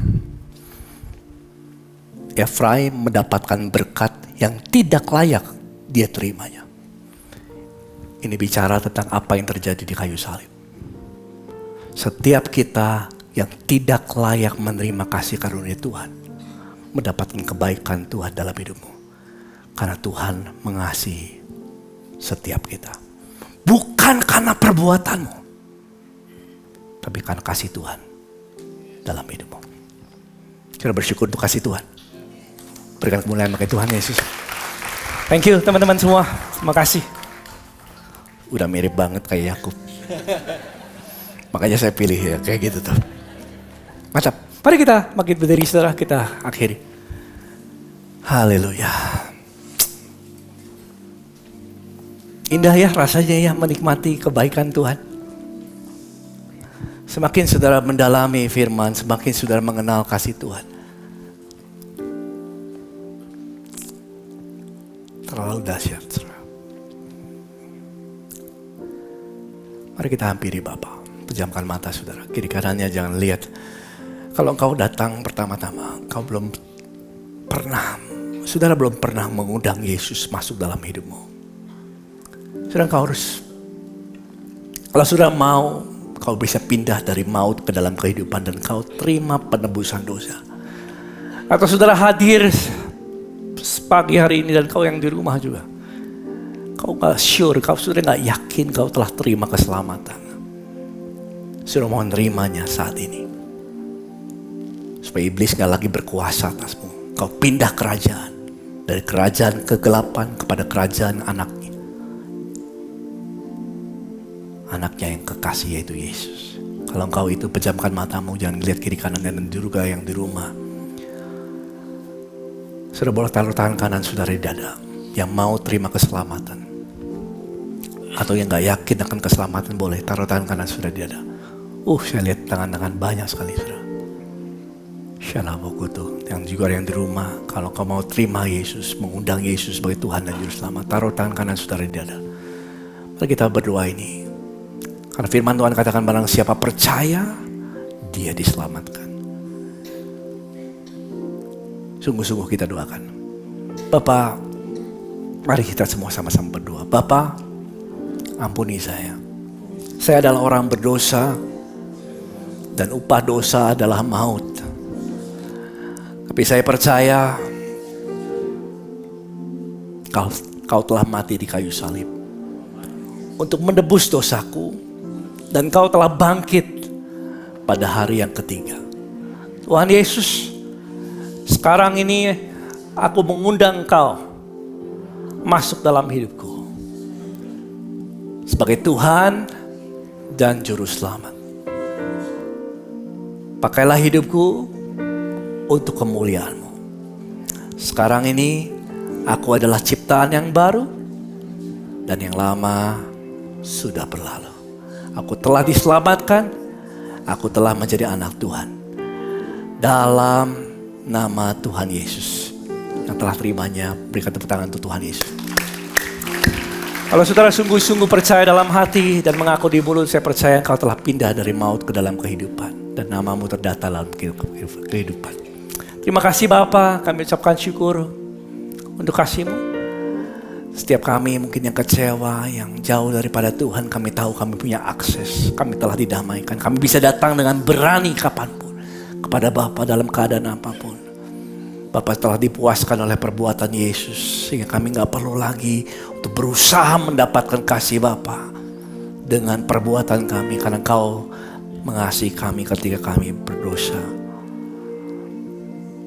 Efraim mendapatkan berkat yang tidak layak dia terimanya. Ini bicara tentang apa yang terjadi di kayu salib. Setiap kita yang tidak layak menerima kasih karunia Tuhan, mendapatkan kebaikan Tuhan dalam hidupmu. Karena Tuhan mengasihi setiap kita. Bukan karena perbuatanmu, tapi karena kasih Tuhan dalam hidupmu. Kita bersyukur untuk kasih Tuhan. Berikan kemuliaan bagi Tuhan Yesus. Thank you teman-teman semua. Terima kasih. Udah mirip banget kayak Yakub. Makanya saya pilih ya kayak gitu tuh. Mantap. Mari kita makin berdiri, saudara, kita akhiri. Haleluya. Indah ya rasanya ya menikmati kebaikan Tuhan. Semakin saudara mendalami firman, semakin saudara mengenal kasih Tuhan. Terlalu dahsyat, saudara. Mari kita hampiri Bapa. Pejamkan mata saudara. Kiri kanannya jangan lihat. Kalau engkau datang pertama-tama, saudara belum pernah mengundang Yesus masuk dalam hidupmu. Saudara, engkau harus, kalau saudara mau, kau bisa pindah dari maut ke dalam kehidupan dan kau terima penebusan dosa. Atau saudara hadir pagi hari ini dan kau yang di rumah juga, kau gak sure, kau sudah gak yakin kau telah terima keselamatan. Sudah mau nerimanya saat ini. Supaya iblis gak lagi berkuasa atasmu. Kau pindah kerajaan. Dari kerajaan kegelapan kepada kerajaan anaknya. Anaknya yang kekasih yaitu Yesus. Kalau engkau itu pejamkan matamu, jangan lihat kiri kanan dan juga yang di rumah. Saudara boleh taruh tangan kanan saudara di dada. Yang mau terima keselamatan. Atau yang gak yakin akan keselamatan boleh taruh tangan kanan saudara di dada. Saya lihat tangan-tangan banyak sekali saudara. Shalabokutu. Yang juga yang di rumah, kalau kau mau terima Yesus, mengundang Yesus sebagai Tuhan dan Juru Selamat, taruh tangan kanan saudara di dada. Mari kita berdoa ini. Karena firman Tuhan katakan barang siapa percaya, dia diselamatkan. Sungguh-sungguh kita doakan. Bapa, mari kita semua sama-sama berdoa. Bapa, ampuni saya. Saya adalah orang berdosa dan upah dosa adalah maut. Tapi saya percaya Kau telah mati di kayu salib untuk menebus dosaku, dan Kau telah bangkit pada hari yang ketiga. Tuhan Yesus, sekarang ini aku mengundang Kau masuk dalam hidupku sebagai Tuhan dan Juru Selamat. Pakailah hidupku untuk kemuliaan-Mu. Sekarang ini aku adalah ciptaan yang baru dan yang lama sudah berlalu. Aku telah diselamatkan, aku telah menjadi anak Tuhan. Dalam nama Tuhan Yesus. Yang telah terimanya, berikan tepuk tangan untuk Tuhan Yesus. Kalau saudara sungguh-sungguh percaya dalam hati dan mengaku di mulut, saya percaya Engkau telah pindah dari maut ke dalam kehidupan. Dan namamu terdata dalam kehidupan. Terima kasih Bapa, kami ucapkan syukur untuk kasih-Mu. Setiap kami mungkin yang kecewa, yang jauh daripada Tuhan, kami tahu kami punya akses. Kami telah didamaikan, kami bisa datang dengan berani kapanpun kepada Bapa dalam keadaan apapun. Bapa telah dipuaskan oleh perbuatan Yesus, sehingga kami gak perlu lagi untuk berusaha mendapatkan kasih Bapa dengan perbuatan kami, karena Kau mengasihi kami ketika kami berdosa.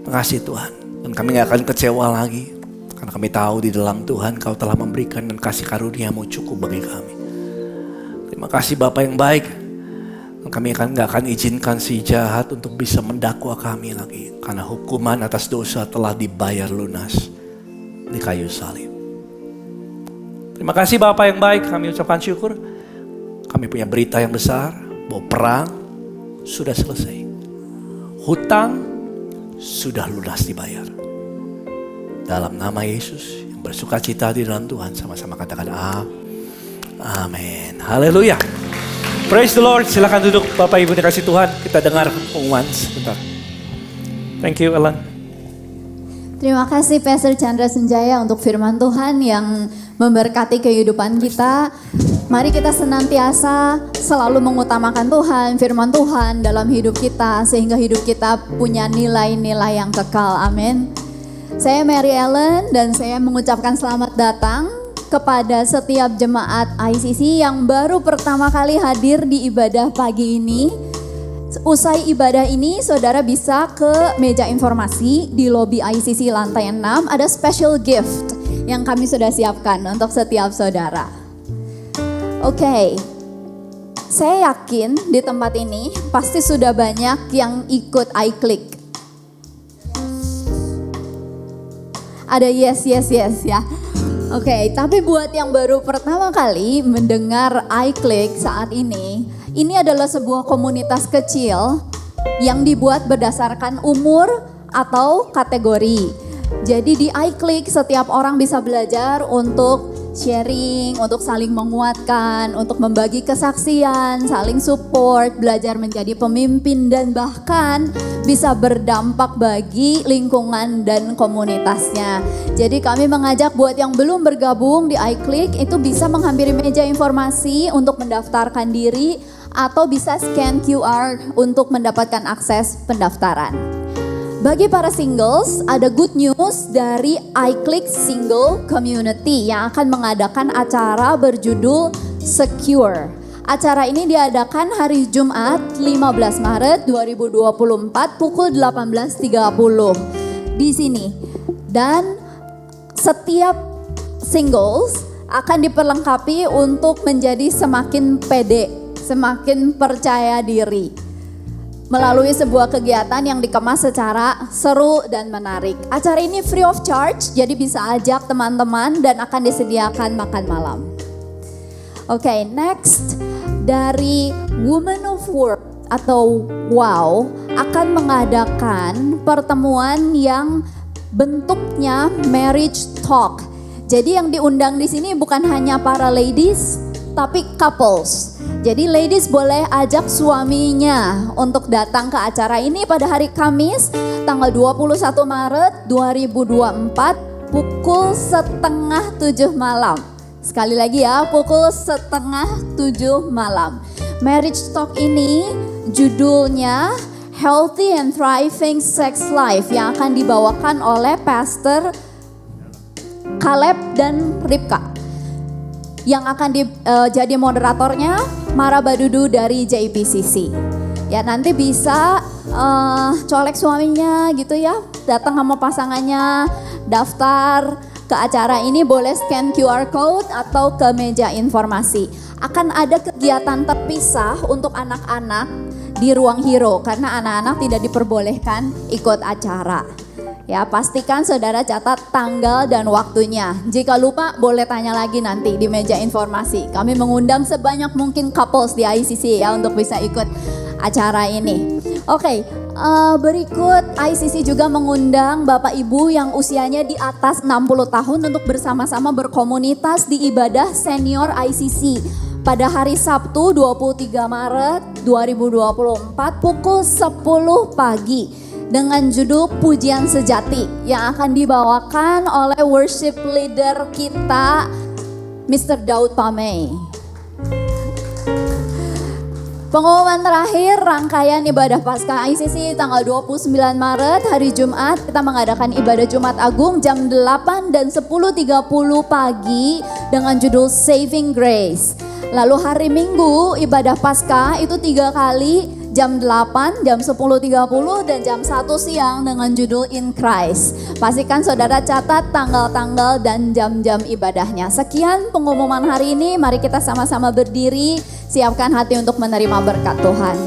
Makasih Tuhan, dan kami gak akan kecewa lagi, karena kami tahu di dalam Tuhan Kau telah memberikan dan kasih karunia-Mu cukup bagi kami. Terima kasih Bapa yang baik, dan kami gak akan izinkan si jahat untuk bisa mendakwa kami lagi, karena hukuman atas dosa telah dibayar lunas di kayu salib. Terima kasih Bapa yang baik, kami ucapkan syukur. Kami punya berita yang besar, bahwa perang sudah selesai, hutang sudah lunas dibayar. Dalam nama Yesus yang bersuka cita di dalam Tuhan, sama-sama katakan amin. Haleluya. Praise the Lord. Silakan duduk Bapak Ibu dikasih Tuhan. Kita dengar pengumuman sebentar. Thank you Ellen. Terima kasih Pastor Chandra Senjaya untuk firman Tuhan yang memberkati kehidupan kita. Mari kita senantiasa selalu mengutamakan Tuhan, firman Tuhan dalam hidup kita, sehingga hidup kita punya nilai-nilai yang kekal. Amin. Saya Mary Ellen dan saya mengucapkan selamat datang kepada setiap jemaat ICC yang baru pertama kali hadir di ibadah pagi ini. Usai ibadah ini, saudara bisa ke meja informasi di lobi ICC lantai 6. Ada special gift yang kami sudah siapkan untuk setiap saudara. Oke, saya yakin di tempat ini pasti sudah banyak yang ikut iClick. Ada yes ya. Oke, tapi buat yang baru pertama kali mendengar iClick saat ini adalah sebuah komunitas kecil yang dibuat berdasarkan umur atau kategori. Jadi di iClick setiap orang bisa belajar untuk sharing, untuk saling menguatkan, untuk membagi kesaksian, saling support, belajar menjadi pemimpin, dan bahkan bisa berdampak bagi lingkungan dan komunitasnya. Jadi kami mengajak buat yang belum bergabung di iClick itu bisa menghampiri meja informasi untuk mendaftarkan diri, atau bisa scan QR untuk mendapatkan akses pendaftaran. Bagi para singles, ada good news dari iClick Single Community yang akan mengadakan acara berjudul Secure. Acara ini diadakan hari Jumat 15 Maret 2024 pukul 18.30 di sini. Dan setiap singles akan diperlengkapi untuk menjadi semakin pede, semakin percaya diri. Melalui sebuah kegiatan yang dikemas secara seru dan menarik. Acara ini free of charge, jadi bisa ajak teman-teman dan akan disediakan makan malam. Oke, next dari Women of Work atau WOW akan mengadakan pertemuan yang bentuknya marriage talk. Jadi yang diundang di sini bukan hanya para ladies, tapi couples. Jadi ladies boleh ajak suaminya untuk datang ke acara ini pada hari Kamis tanggal 21 Maret 2024 pukul 6:30 malam. Sekali lagi ya, pukul 6:30 malam. Marriage Talk ini judulnya Healthy and Thriving Sex Life yang akan dibawakan oleh Pastor Caleb dan Ripka. Yang akan jadi moderatornya Mara Badudu dari JPCC. Ya nanti bisa colek suaminya gitu ya, datang sama pasangannya, daftar ke acara ini, boleh scan QR code atau ke meja informasi. Akan ada kegiatan terpisah untuk anak-anak di ruang hero karena anak-anak tidak diperbolehkan ikut acara. Ya, pastikan saudara catat tanggal dan waktunya. Jika lupa boleh tanya lagi nanti di meja informasi. Kami mengundang sebanyak mungkin couples di ICC ya untuk bisa ikut acara ini. Oke, berikut ICC juga mengundang Bapak Ibu yang usianya di atas 60 tahun untuk bersama-sama berkomunitas di ibadah senior ICC pada hari Sabtu 23 Maret 2024 pukul 10 pagi. Dengan judul Pujian Sejati yang akan dibawakan oleh worship leader kita Mr. Daud Pamei. Pengumuman terakhir rangkaian ibadah Paskah ICC tanggal 29 Maret hari Jumat kita mengadakan ibadah Jumat Agung jam 8 dan 10.30 pagi dengan judul Saving Grace. Lalu hari Minggu ibadah Paskah itu 3 kali jam 8, jam 10.30 dan jam 1 siang dengan judul In Christ. Pastikan saudara catat tanggal-tanggal dan jam-jam ibadahnya. Sekian pengumuman hari ini, mari kita sama-sama berdiri, siapkan hati untuk menerima berkat Tuhan.